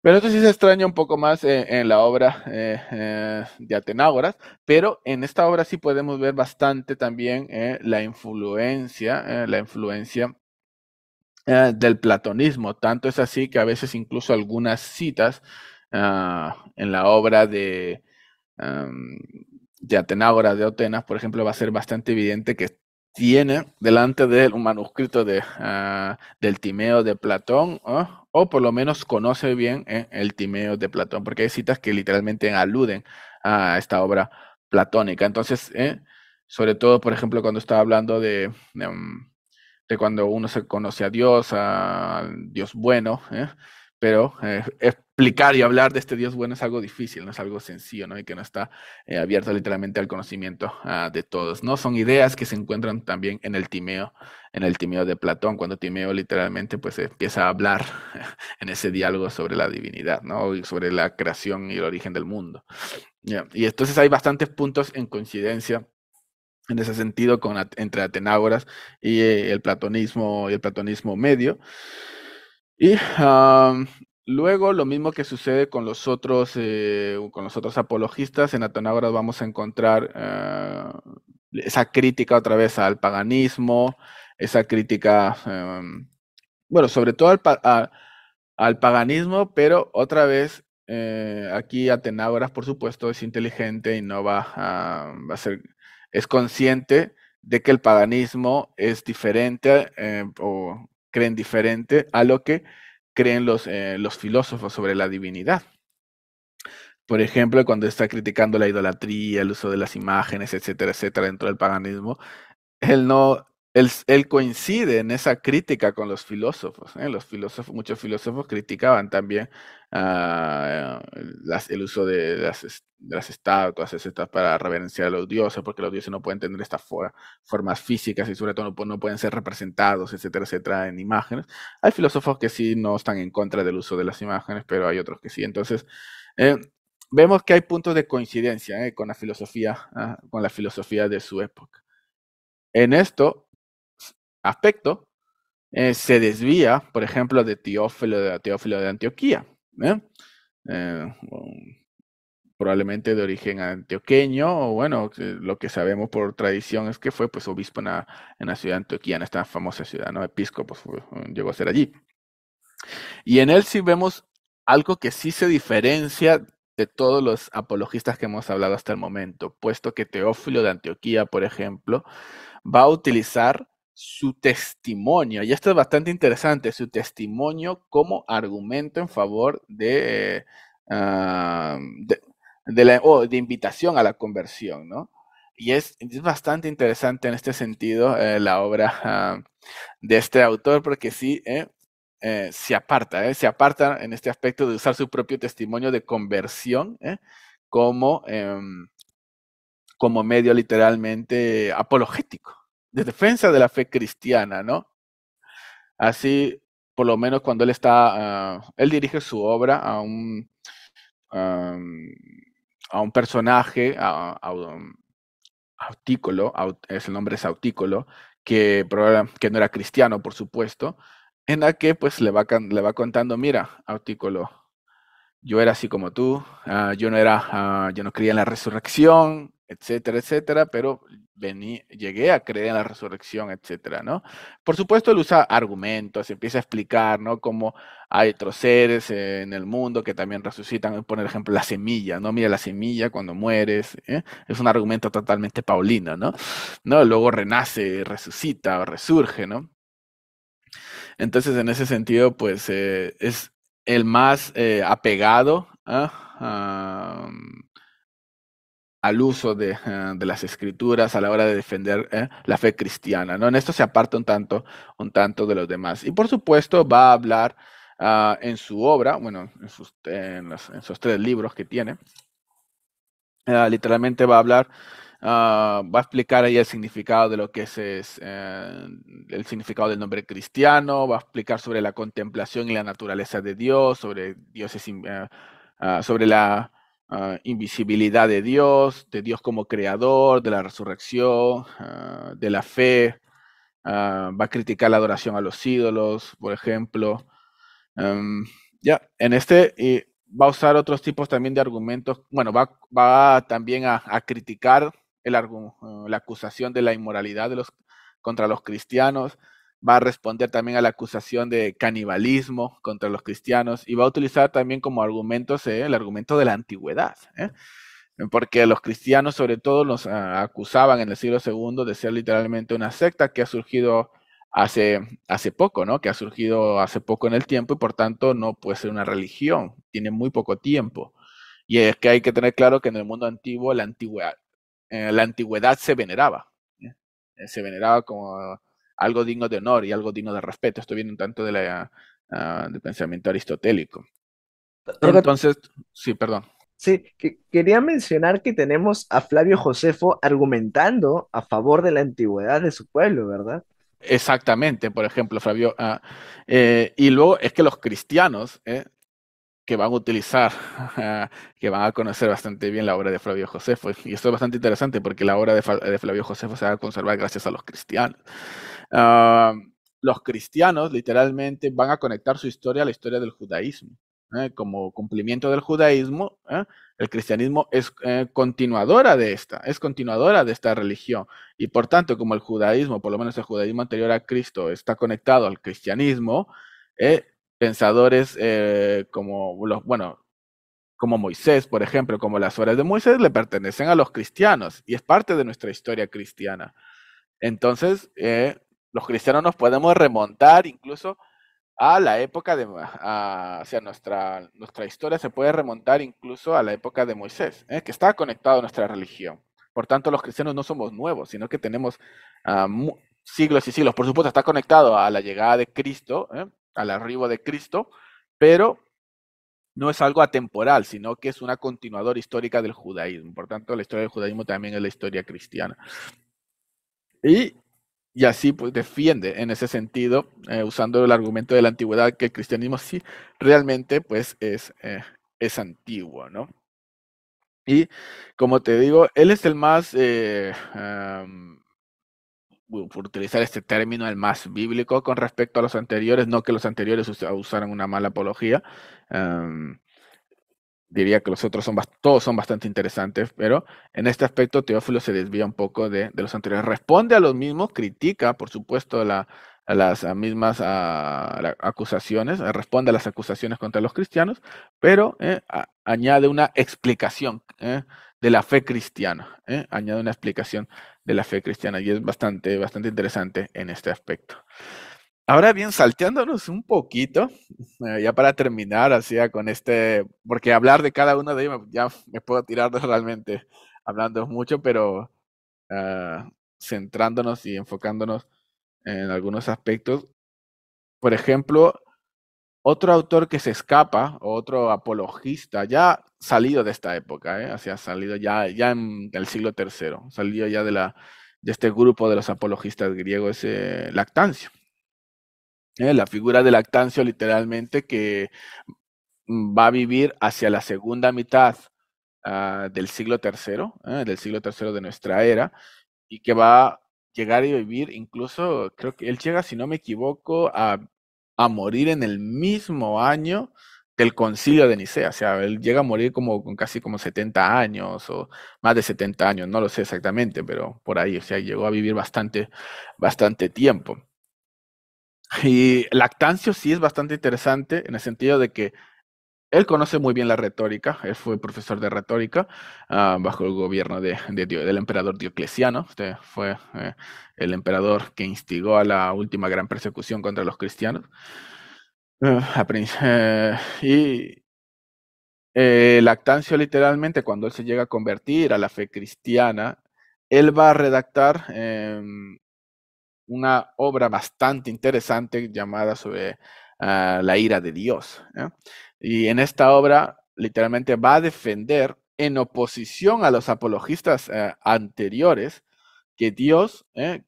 Pero esto sí se extraña un poco más en la obra de Atenágoras, pero en esta obra sí podemos ver bastante también la influencia del platonismo. Tanto es así que a veces incluso algunas citas en la obra am, de Atenágoras de Atenas, por ejemplo, va a ser bastante evidente que tiene delante de él un manuscrito del Timeo de Platón, o por lo menos conoce bien el Timeo de Platón, porque hay citas que literalmente aluden a esta obra platónica. Entonces, sobre todo, por ejemplo, cuando estaba hablando de cuando uno se conoce a Dios, al Dios bueno, pero explicar y hablar de este Dios bueno es algo difícil, no es algo sencillo, ¿no? Y que no está abierto literalmente al conocimiento de todos, ¿no? Son ideas que se encuentran también en el Timeo de Platón, cuando Timeo literalmente pues empieza a hablar en ese diálogo sobre la divinidad, ¿no? Y sobre la creación y el origen del mundo. Yeah. Y entonces hay bastantes puntos en coincidencia en ese sentido entre Atenágoras y el platonismo medio. Y luego lo mismo que sucede con los otros apologistas, en Atenágoras vamos a encontrar esa crítica otra vez al paganismo, esa crítica, bueno, sobre todo al paganismo, pero otra vez aquí Atenágoras, por supuesto, es inteligente y no va a ser, es consciente de que el paganismo es diferente o creen diferente a lo que creen los filósofos sobre la divinidad. Por ejemplo, cuando está criticando la idolatría, el uso de las imágenes, etcétera, dentro del paganismo, él no, él coincide en esa crítica con los filósofos, ¿eh? Los filósofos, muchos filósofos criticaban también el uso de las estatuas, etcétera, para reverenciar a los dioses, porque los dioses no pueden tener estas formas físicas y sobre todo no pueden ser representados, etcétera, en imágenes. Hay filósofos que sí no están en contra del uso de las imágenes, pero hay otros que sí. Entonces, eh, vemos que hay puntos de coincidencia con la filosofía de su época. En esto aspecto se desvía, por ejemplo, de Teófilo de Antioquía, ¿eh? Probablemente de origen antioqueño, o bueno, lo que sabemos por tradición es que fue pues obispo en la ciudad de Antioquía, en esta famosa ciudad, ¿no? Episcopo llegó a ser allí. Y en él sí vemos algo que sí se diferencia de todos los apologistas que hemos hablado hasta el momento, puesto que Teófilo de Antioquía, por ejemplo, va a utilizar su testimonio, y esto es bastante interesante, su testimonio como argumento en favor ah, de invitación a la conversión, ¿no? Y es bastante interesante en este sentido la obra de este autor, porque sí se aparta en este aspecto de usar su propio testimonio de conversión como, como medio literalmente apologético, de defensa de la fe cristiana, ¿no? Así, por lo menos cuando él dirige su obra um, a un personaje, Autícolo, el nombre es Autícolo, que no era cristiano, por supuesto, en la que pues le va contando, mira, Autícolo, yo era así como tú, yo no creía en la resurrección, etcétera, pero llegué a creer en la resurrección, etcétera, ¿no? Por supuesto, él usa argumentos, empieza a explicar, ¿no? Cómo hay otros seres en el mundo que también resucitan, por ejemplo, la semilla, ¿no? Mira la semilla cuando mueres, ¿eh? Es un argumento totalmente paulino, ¿no? ¿No? Luego renace, resucita o resurge, ¿no? Entonces, en ese sentido, pues es el más apegado al uso de las escrituras a la hora de defender la fe cristiana, ¿no? En esto se aparta un tanto de los demás. Y por supuesto va a hablar en su obra, bueno, en sus 3 libros que tiene, literalmente va a hablar, va a explicar ahí el significado de lo que el significado del nombre cristiano, va a explicar sobre la contemplación y la naturaleza de Dios, sobre sobre la invisibilidad de Dios como creador, de la resurrección, de la fe. Va a criticar la adoración a los ídolos, por ejemplo. Um, ya, en va a usar otros tipos también de argumentos. Bueno, va también a criticar la acusación de la inmoralidad contra los cristianos. Va a responder también a la acusación de canibalismo contra los cristianos y va a utilizar también como argumentos el argumento de la antigüedad, porque los cristianos sobre todo nos acusaban en el siglo II de ser literalmente una secta que ha surgido hace poco, ¿no? Que ha surgido hace poco en el tiempo y por tanto no puede ser una religión, tiene muy poco tiempo. Y es que hay que tener claro que en el mundo antiguo la antigüedad se veneraba, ¿eh? Se veneraba como algo digno de honor y algo digno de respeto. Esto viene un tanto del pensamiento aristotélico. Doctor, Entonces, sí, perdón. sí, quería mencionar que tenemos a Flavio Josefo argumentando a favor de la antigüedad de su pueblo, ¿verdad? Exactamente, por ejemplo, Flavio. Y luego es que los cristianos que van a utilizar, que van a conocer bastante bien la obra de Flavio Josefo, y esto es bastante interesante porque la obra de Flavio Josefo se va a conservar gracias a los cristianos. Ah, los cristianos literalmente van a conectar su historia a la historia del judaísmo. Como cumplimiento del judaísmo, el cristianismo es es continuadora de esta religión. Y por tanto, como el judaísmo, por lo menos el judaísmo anterior a Cristo, está conectado al cristianismo, pensadores bueno, como Moisés, por ejemplo, como las obras de Moisés, le pertenecen a los cristianos y es parte de nuestra historia cristiana. Entonces, los cristianos nos podemos remontar incluso a la época de, o sea, nuestra historia se puede remontar incluso a la época de Moisés, que está conectado a nuestra religión. Por tanto, los cristianos no somos nuevos, sino que tenemos siglos y siglos. Por supuesto, está conectado a la llegada de Cristo, al arribo de Cristo, pero no es algo atemporal, sino que es una continuadora histórica del judaísmo. Por tanto, la historia del judaísmo también es la historia cristiana. Y y así pues defiende en ese sentido, usando el argumento de la antigüedad, que el cristianismo sí realmente pues es antiguo, ¿no? Y como te digo, él es el más, por utilizar este término, el más bíblico con respecto a los anteriores, no que los anteriores usaran una mala apología. Um, Diría que los otros todos son bastante interesantes, pero en este aspecto Teófilo se desvía un poco de los anteriores. Responde a los mismos, critica, por supuesto, a las mismas acusaciones, responde a las acusaciones contra los cristianos, pero añade una explicación de la fe cristiana, añade una explicación de la fe cristiana y es bastante, bastante interesante en este aspecto. Ahora bien, salteándonos un poquito, ya para terminar, así con porque hablar de cada uno de ellos ya me puedo tirar realmente hablando mucho, pero centrándonos y enfocándonos en algunos aspectos. Por ejemplo, otro autor que se escapa, otro apologista, ya salido de esta época, así ha salido ya en el siglo III, salido ya de este grupo de los apologistas griegos, Lactancio. La figura de Lactancio literalmente que va a vivir hacia la segunda mitad del siglo III, del siglo III de nuestra era, y que va a llegar a vivir incluso, creo que él llega, si no me equivoco, a morir en el mismo año del concilio de Nicea. O sea, él llega a morir como con casi como 70 años o más de 70 años, no lo sé exactamente, pero por ahí, o sea, llegó a vivir bastante, bastante tiempo. Y Lactancio sí es bastante interesante en el sentido de que él conoce muy bien la retórica, él fue profesor de retórica bajo el gobierno del emperador Diocleciano. Este fue el emperador que instigó a la última gran persecución contra los cristianos. Y Lactancio literalmente, cuando él se llega a convertir a la fe cristiana, él va a redactar una obra bastante interesante llamada sobre la ira de Dios. Y en esta obra literalmente va a defender en oposición a los apologistas anteriores que Dios, que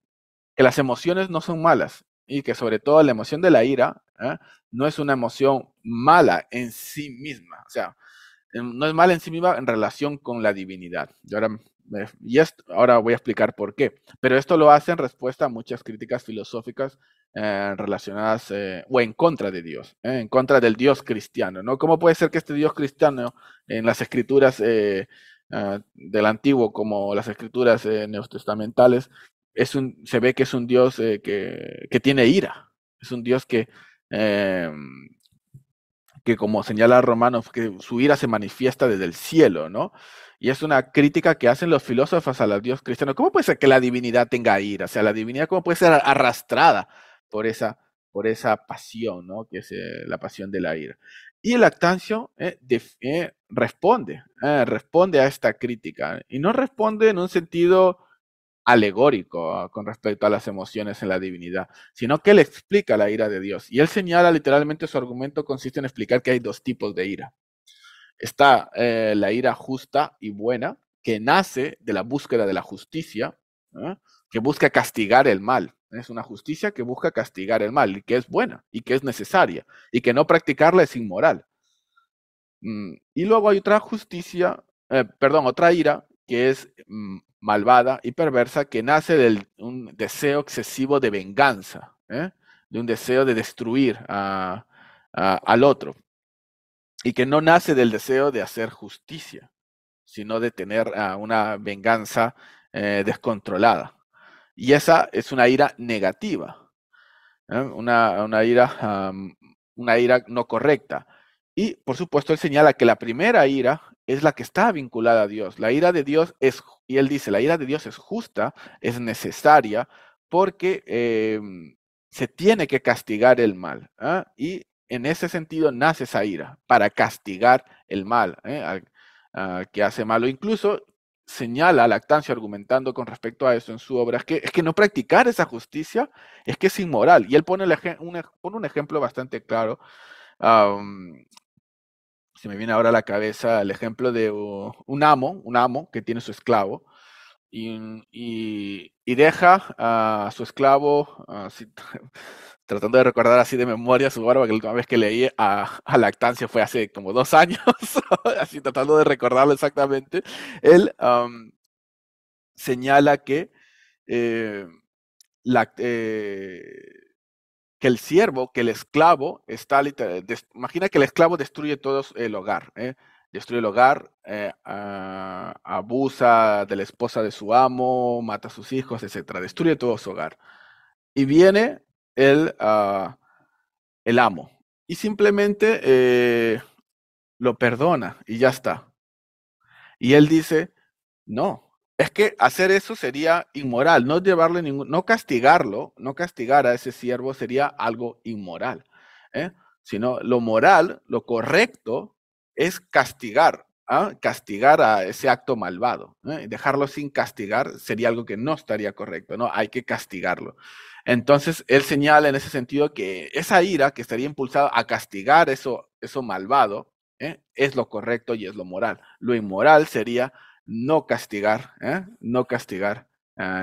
las emociones no son malas y que sobre todo la emoción de la ira no es una emoción mala en sí misma. O sea, no es mala en sí misma en relación con la divinidad. Ahora voy a explicar por qué. Pero esto lo hace en respuesta a muchas críticas filosóficas relacionadas o en contra de Dios, en contra del Dios cristiano, ¿no? ¿Cómo puede ser que este Dios cristiano en las escrituras del Antiguo, como las escrituras neotestamentales, se ve que es un Dios que tiene ira? Es un Dios eh, que como señala Romanos, que su ira se manifiesta desde el cielo, ¿no? Y es una crítica que hacen los filósofos al Dios cristiano. ¿Cómo puede ser que la divinidad tenga ira? O sea, la divinidad, ¿cómo puede ser arrastrada por esa pasión, ¿no? Que es la pasión de la ira. Y el Lactancio responde a esta crítica. Y no responde en un sentido alegórico con respecto a las emociones en la divinidad, sino que él explica la ira de Dios. Y él señala literalmente, su argumento consiste en explicar que hay dos tipos de ira. Está la ira justa y buena, que nace de la búsqueda de la justicia, que busca castigar el mal. Es una justicia que busca castigar el mal y que es buena y que es necesaria y que no practicarla es inmoral. Y luego hay otra justicia, perdón, otra ira que es malvada y perversa, que nace de un deseo excesivo de venganza, de un deseo de destruir al otro, y que no nace del deseo de hacer justicia, sino de tener una venganza descontrolada. Y esa es una ira negativa, una ira no correcta. Y por supuesto, él señala que la primera ira es la que está vinculada a Dios. La ira de Dios y él dice, la ira de Dios es justa, es necesaria, porque se tiene que castigar el mal. Y en ese sentido nace esa ira, para castigar el mal, al que hace malo. Incluso señala a Lactancio argumentando con respecto a eso en su obra, es que no practicar esa justicia es que es inmoral. Y él pone, pone un ejemplo bastante claro. um, Se me viene ahora a la cabeza el ejemplo de un amo que tiene su esclavo y deja a su esclavo, tratando de recordar así de memoria su barba, que la última vez que leí a Lactancia fue hace como 2 años, así tratando de recordarlo exactamente. Él señala que, eh, la, que el siervo, que el esclavo está imagina que el esclavo destruye todo el hogar, destruye el hogar, abusa de la esposa de su amo, mata a sus hijos, etcétera, destruye todo su hogar. Y viene el, ah, el amo y simplemente lo perdona y ya está. Y él dice, no, es que hacer eso sería inmoral, no llevarle no castigarlo, no castigar a ese siervo sería algo inmoral, ¿eh? Sino lo moral, lo correcto es castigar, castigar a ese acto malvado, ¿eh? Dejarlo sin castigar sería algo que no estaría correcto, ¿no? Hay que castigarlo. Entonces, él señala en ese sentido que esa ira que estaría impulsada a castigar eso malvado, es lo correcto y es lo moral. Lo inmoral sería no castigar, no castigar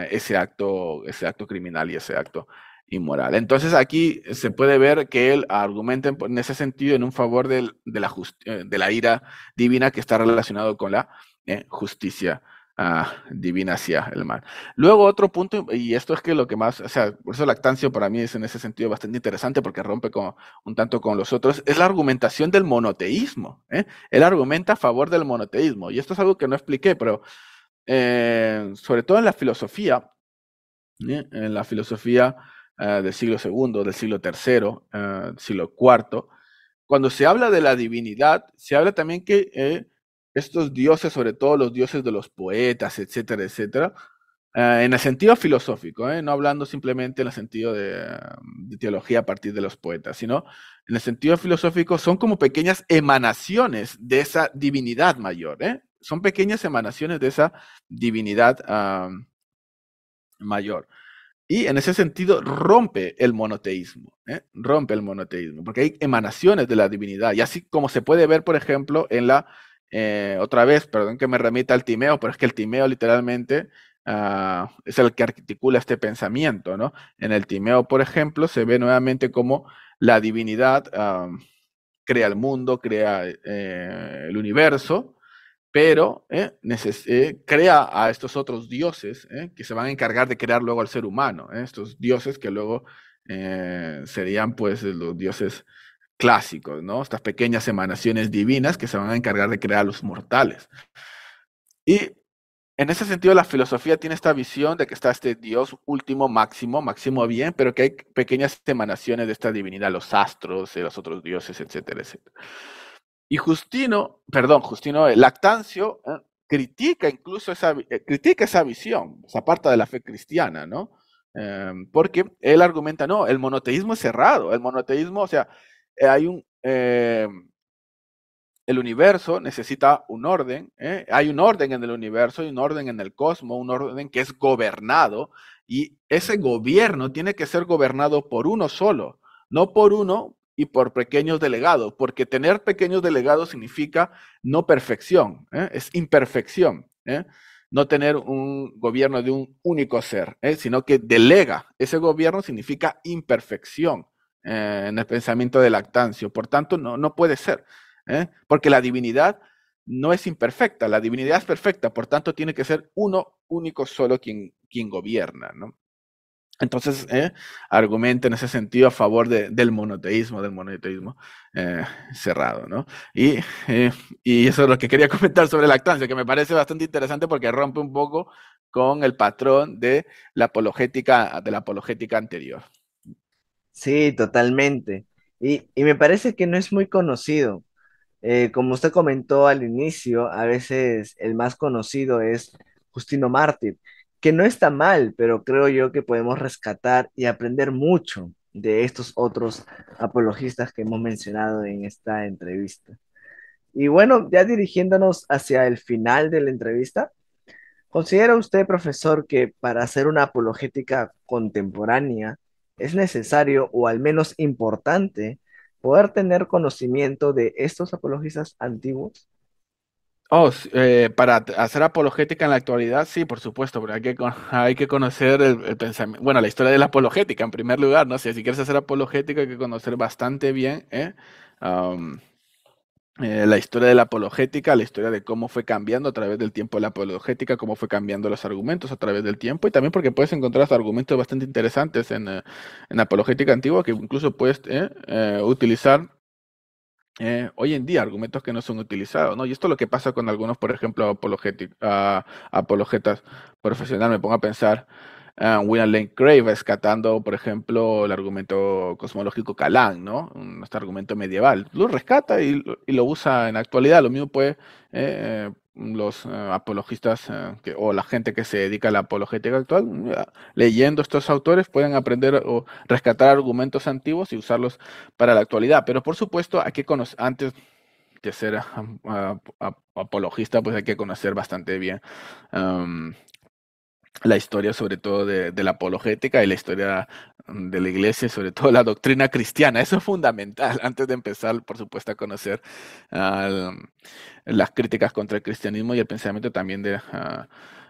ese acto criminal y ese acto inmoral. Entonces aquí se puede ver que él argumenta en ese sentido en un favor de la ira divina que está relacionado con la justicia divina hacia el mal. Luego otro punto, y esto es que lo que más, o sea, por eso Lactancio para mí es en ese sentido bastante interesante porque rompe un tanto con los otros, es la argumentación del monoteísmo. Él argumenta a favor del monoteísmo, y esto es algo que no expliqué, pero sobre todo en la filosofía del siglo segundo, del siglo tercero, siglo cuarto, cuando se habla de la divinidad, se habla también que estos dioses, sobre todo los dioses de los poetas, etcétera, etcétera, en el sentido filosófico, no hablando simplemente en el sentido de teología a partir de los poetas, sino en el sentido filosófico son como pequeñas emanaciones de esa divinidad mayor, son pequeñas emanaciones de esa divinidad mayor. Y en ese sentido rompe el monoteísmo, rompe el monoteísmo, porque hay emanaciones de la divinidad. Y así como se puede ver, por ejemplo, en otra vez, perdón que me remita al Timeo, pero es que el Timeo literalmente es el que articula este pensamiento, ¿no? En el Timeo, por ejemplo, se ve nuevamente como la divinidad crea el mundo, crea el universo, pero crea a estos otros dioses que se van a encargar de crear luego al ser humano, estos dioses que luego serían pues los dioses clásicos, ¿no? Estas pequeñas emanaciones divinas que se van a encargar de crear a los mortales. Y en ese sentido la filosofía tiene esta visión de que está este Dios último, máximo, máximo bien, pero que hay pequeñas emanaciones de esta divinidad, los astros, los otros dioses, etcétera, etcétera. Y Justino, Lactancio critica incluso critica esa visión, esa parte de la fe cristiana, ¿no? Porque él argumenta, no, el monoteísmo es cerrado, el monoteísmo, o sea, hay el universo necesita un orden, hay un orden en el universo, hay un orden en el cosmos, un orden que es gobernado, y ese gobierno tiene que ser gobernado por uno solo, no por uno y por pequeños delegados, porque tener pequeños delegados significa no perfección, es imperfección. No tener un gobierno de un único ser, sino que delega. Ese gobierno significa imperfección en el pensamiento de Lactancio. Por tanto, no puede ser. Porque la divinidad no es imperfecta, la divinidad es perfecta, por tanto tiene que ser uno único solo quien gobierna, ¿no? Entonces, argumenta en ese sentido a favor del monoteísmo cerrado, ¿no? Y, eh, y eso es lo que quería comentar sobre lactancia, que me parece bastante interesante porque rompe un poco con el patrón de la apologética anterior. Sí, totalmente. Y me parece que no es muy conocido. Como usted comentó al inicio, a veces el más conocido es Justino Mártir, que no está mal, pero creo yo que podemos rescatar y aprender mucho de estos otros apologistas que hemos mencionado en esta entrevista. Y bueno, ya dirigiéndonos hacia el final de la entrevista, ¿considera usted, profesor, que para hacer una apologética contemporánea es necesario o al menos importante poder tener conocimiento de estos apologistas antiguos? Oh, para hacer apologética en la actualidad, sí, por supuesto, pero hay que conocer el pensamiento, bueno, la historia de la apologética en primer lugar, ¿no? Si quieres hacer apologética hay que conocer bastante bien, Am, la historia de la apologética, la historia de cómo fue cambiando a través del tiempo la apologética, cómo fue cambiando los argumentos a través del tiempo, y también porque puedes encontrar argumentos bastante interesantes en apologética antigua que incluso puedes utilizar hoy en día, argumentos que no son utilizados, ¿no? Y esto es lo que pasa con algunos, por ejemplo, apologetas profesionales. Me pongo a pensar, William Lane Craig rescatando, por ejemplo, el argumento cosmológico Calán, ¿no? Este argumento medieval. Lo rescata y lo usa en la actualidad. Lo mismo puede los apologistas o la gente que se dedica a la apologética actual, leyendo estos autores, pueden aprender o rescatar argumentos antiguos y usarlos para la actualidad. Pero por supuesto, hay que conocer, antes de ser apologista, pues hay que conocer bastante bien am, la historia, sobre todo de la apologética y la historia de la iglesia, y sobre todo la doctrina cristiana. Eso es fundamental antes de empezar, por supuesto, a conocer al- las críticas contra el cristianismo y el pensamiento también de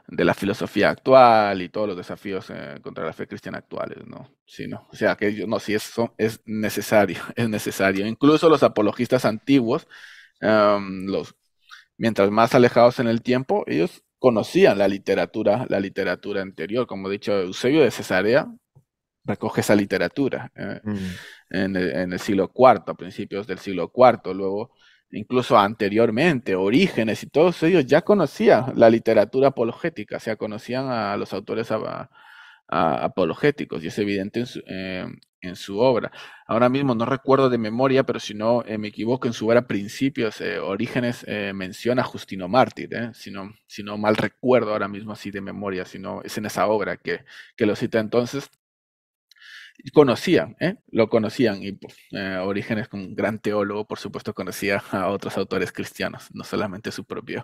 la filosofía actual y todos los desafíos contra la fe cristiana actuales, ¿no? Sí, ¿no? O sea, que no, sí, eso es necesario, es necesario. Incluso los apologistas antiguos, los, mientras más alejados en el tiempo, ellos conocían la literatura anterior. Como he dicho, Eusebio de Cesarea recoge esa literatura Mm. en el siglo cuarto, a principios del siglo cuarto, luego incluso anteriormente, Orígenes y todos ellos ya conocían la literatura apologética, o sea, conocían a los autores apologéticos y es evidente en su obra. Ahora mismo no recuerdo de memoria, pero si no me equivoco, en su obra Principios, Orígenes menciona a Justino Mártir, si no mal recuerdo ahora mismo así de memoria, si no es en esa obra que lo cita entonces. Conocían, lo conocían y pues, Orígenes, como un gran teólogo, por supuesto, conocía a otros autores cristianos, no solamente su propio,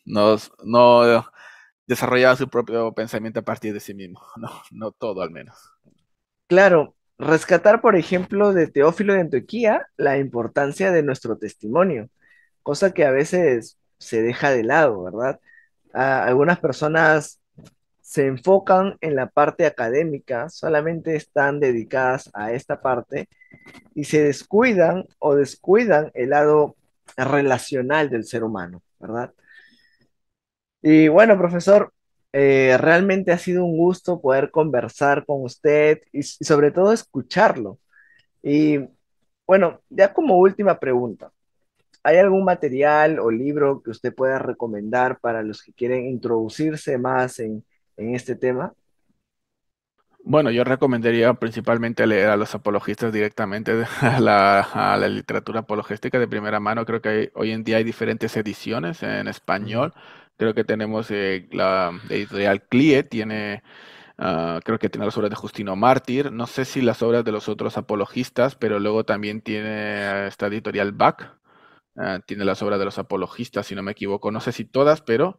no desarrollaba su propio pensamiento a partir de sí mismo, no, no todo al menos. Claro, rescatar, por ejemplo, de Teófilo de Antioquía la importancia de nuestro testimonio, cosa que a veces se deja de lado, ¿verdad? Algunas personas se enfocan en la parte académica, solamente están dedicadas a esta parte y se descuidan o descuidan el lado relacional del ser humano, ¿verdad? Y bueno, profesor, realmente ha sido un gusto poder conversar con usted y sobre todo escucharlo. Y bueno, ya como última pregunta, ¿hay algún material o libro que usted pueda recomendar para los que quieren introducirse más en este tema? Bueno, yo recomendaría principalmente leer a los apologistas directamente a la literatura apologética de primera mano. Creo que hoy en día hay diferentes ediciones en Mm. español. Creo que tenemos la editorial CLIE, creo que tiene las obras de Justino Mártir. No sé si las obras de los otros apologistas, pero luego también tiene esta editorial BAC. Tiene las obras de los apologistas, si no me equivoco. No sé si todas, pero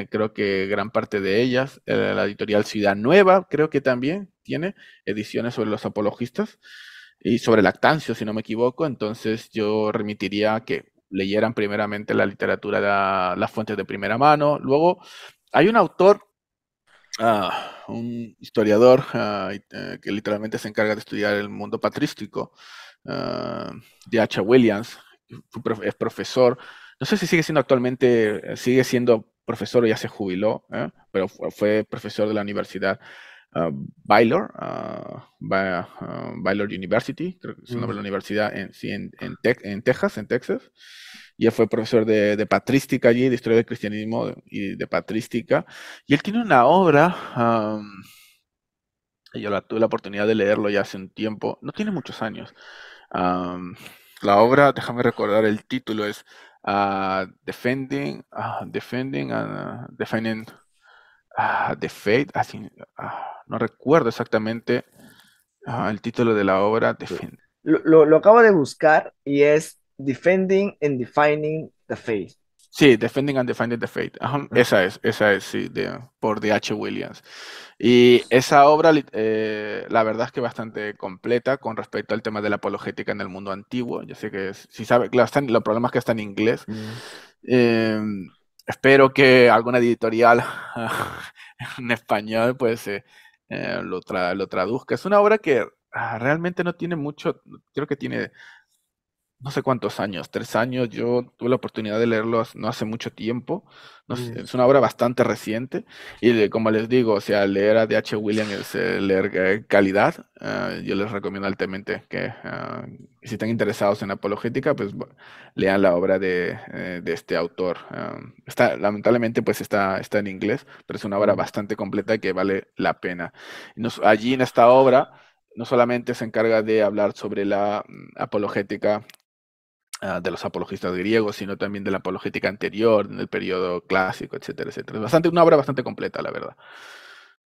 creo que gran parte de ellas. La editorial Ciudad Nueva creo que también tiene ediciones sobre los apologistas y sobre Lactancio, si no me equivoco. Entonces yo remitiría a que leyeran primeramente la literatura, las fuentes de primera mano. Luego hay un autor, un historiador que literalmente se encarga de estudiar el mundo patrístico, ah, de H. Williams, es profesor. No sé si sigue siendo actualmente, sigue siendo profesor o ya se jubiló, pero fue profesor de la Universidad Baylor, Baylor University, creo que es el nombre de la Mm. universidad sí, en Texas, en Texas. Y él fue profesor de patrística allí, de historia del cristianismo y de patrística. Y él tiene una obra, yo tuve la oportunidad de leerlo ya hace un tiempo, no tiene muchos años. Am, la obra, déjame recordar el título, es Defending, The Fate, así, no recuerdo exactamente el título de la obra. Lo acabo de buscar y es Defending and Defining the Faith. Sí, Defending and Defending the Fate. Ajá, Ah, esa es, sí, por D.H. Williams. Y esa obra, la verdad es que bastante completa con respecto al tema de la apologética en el mundo antiguo. Yo sé que, si sabe, claro, los problemas que está en inglés. mm, Eh, espero que alguna editorial en español, pues, lo traduzca. Es una obra que realmente no tiene mucho, creo que tiene no sé cuántos años, 3 años. Yo tuve la oportunidad de leerlo no hace mucho tiempo. No sé, mm. es una obra bastante reciente. Y como les digo, o sea, leer a D.H. Williams es leer calidad. Yo les recomiendo altamente que si están interesados en apologética, pues lean la obra de este autor. Lamentablemente, pues está en inglés, pero es una obra Mm. bastante completa que vale la pena. Allí en esta obra no solamente se encarga de hablar sobre la apologética de los apologistas griegos, sino también de la apologética anterior, en el periodo clásico, etcétera, etcétera. Es una obra bastante completa, la verdad.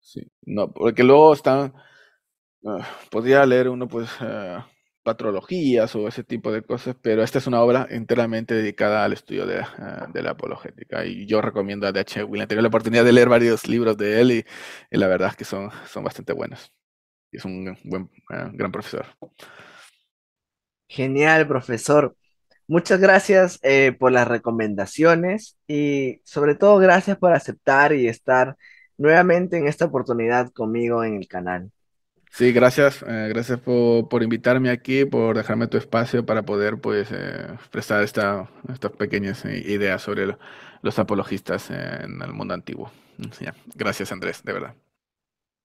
Sí, no, porque luego están, podría leer uno, pues, patrologías o ese tipo de cosas, pero esta es una obra enteramente dedicada al estudio de la apologética. Y yo recomiendo a D.H. Williams. Tengo la oportunidad de leer varios libros de él y la verdad es que son bastante buenos. Y es un gran profesor. Genial, profesor. Muchas gracias por las recomendaciones y sobre todo gracias por aceptar y estar nuevamente en esta oportunidad conmigo en el canal. Sí, gracias, gracias por invitarme aquí, por dejarme tu espacio para poder pues expresar estas pequeñas ideas sobre los apologistas en el mundo antiguo. Ya. Gracias, Andrés, de verdad.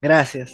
Gracias.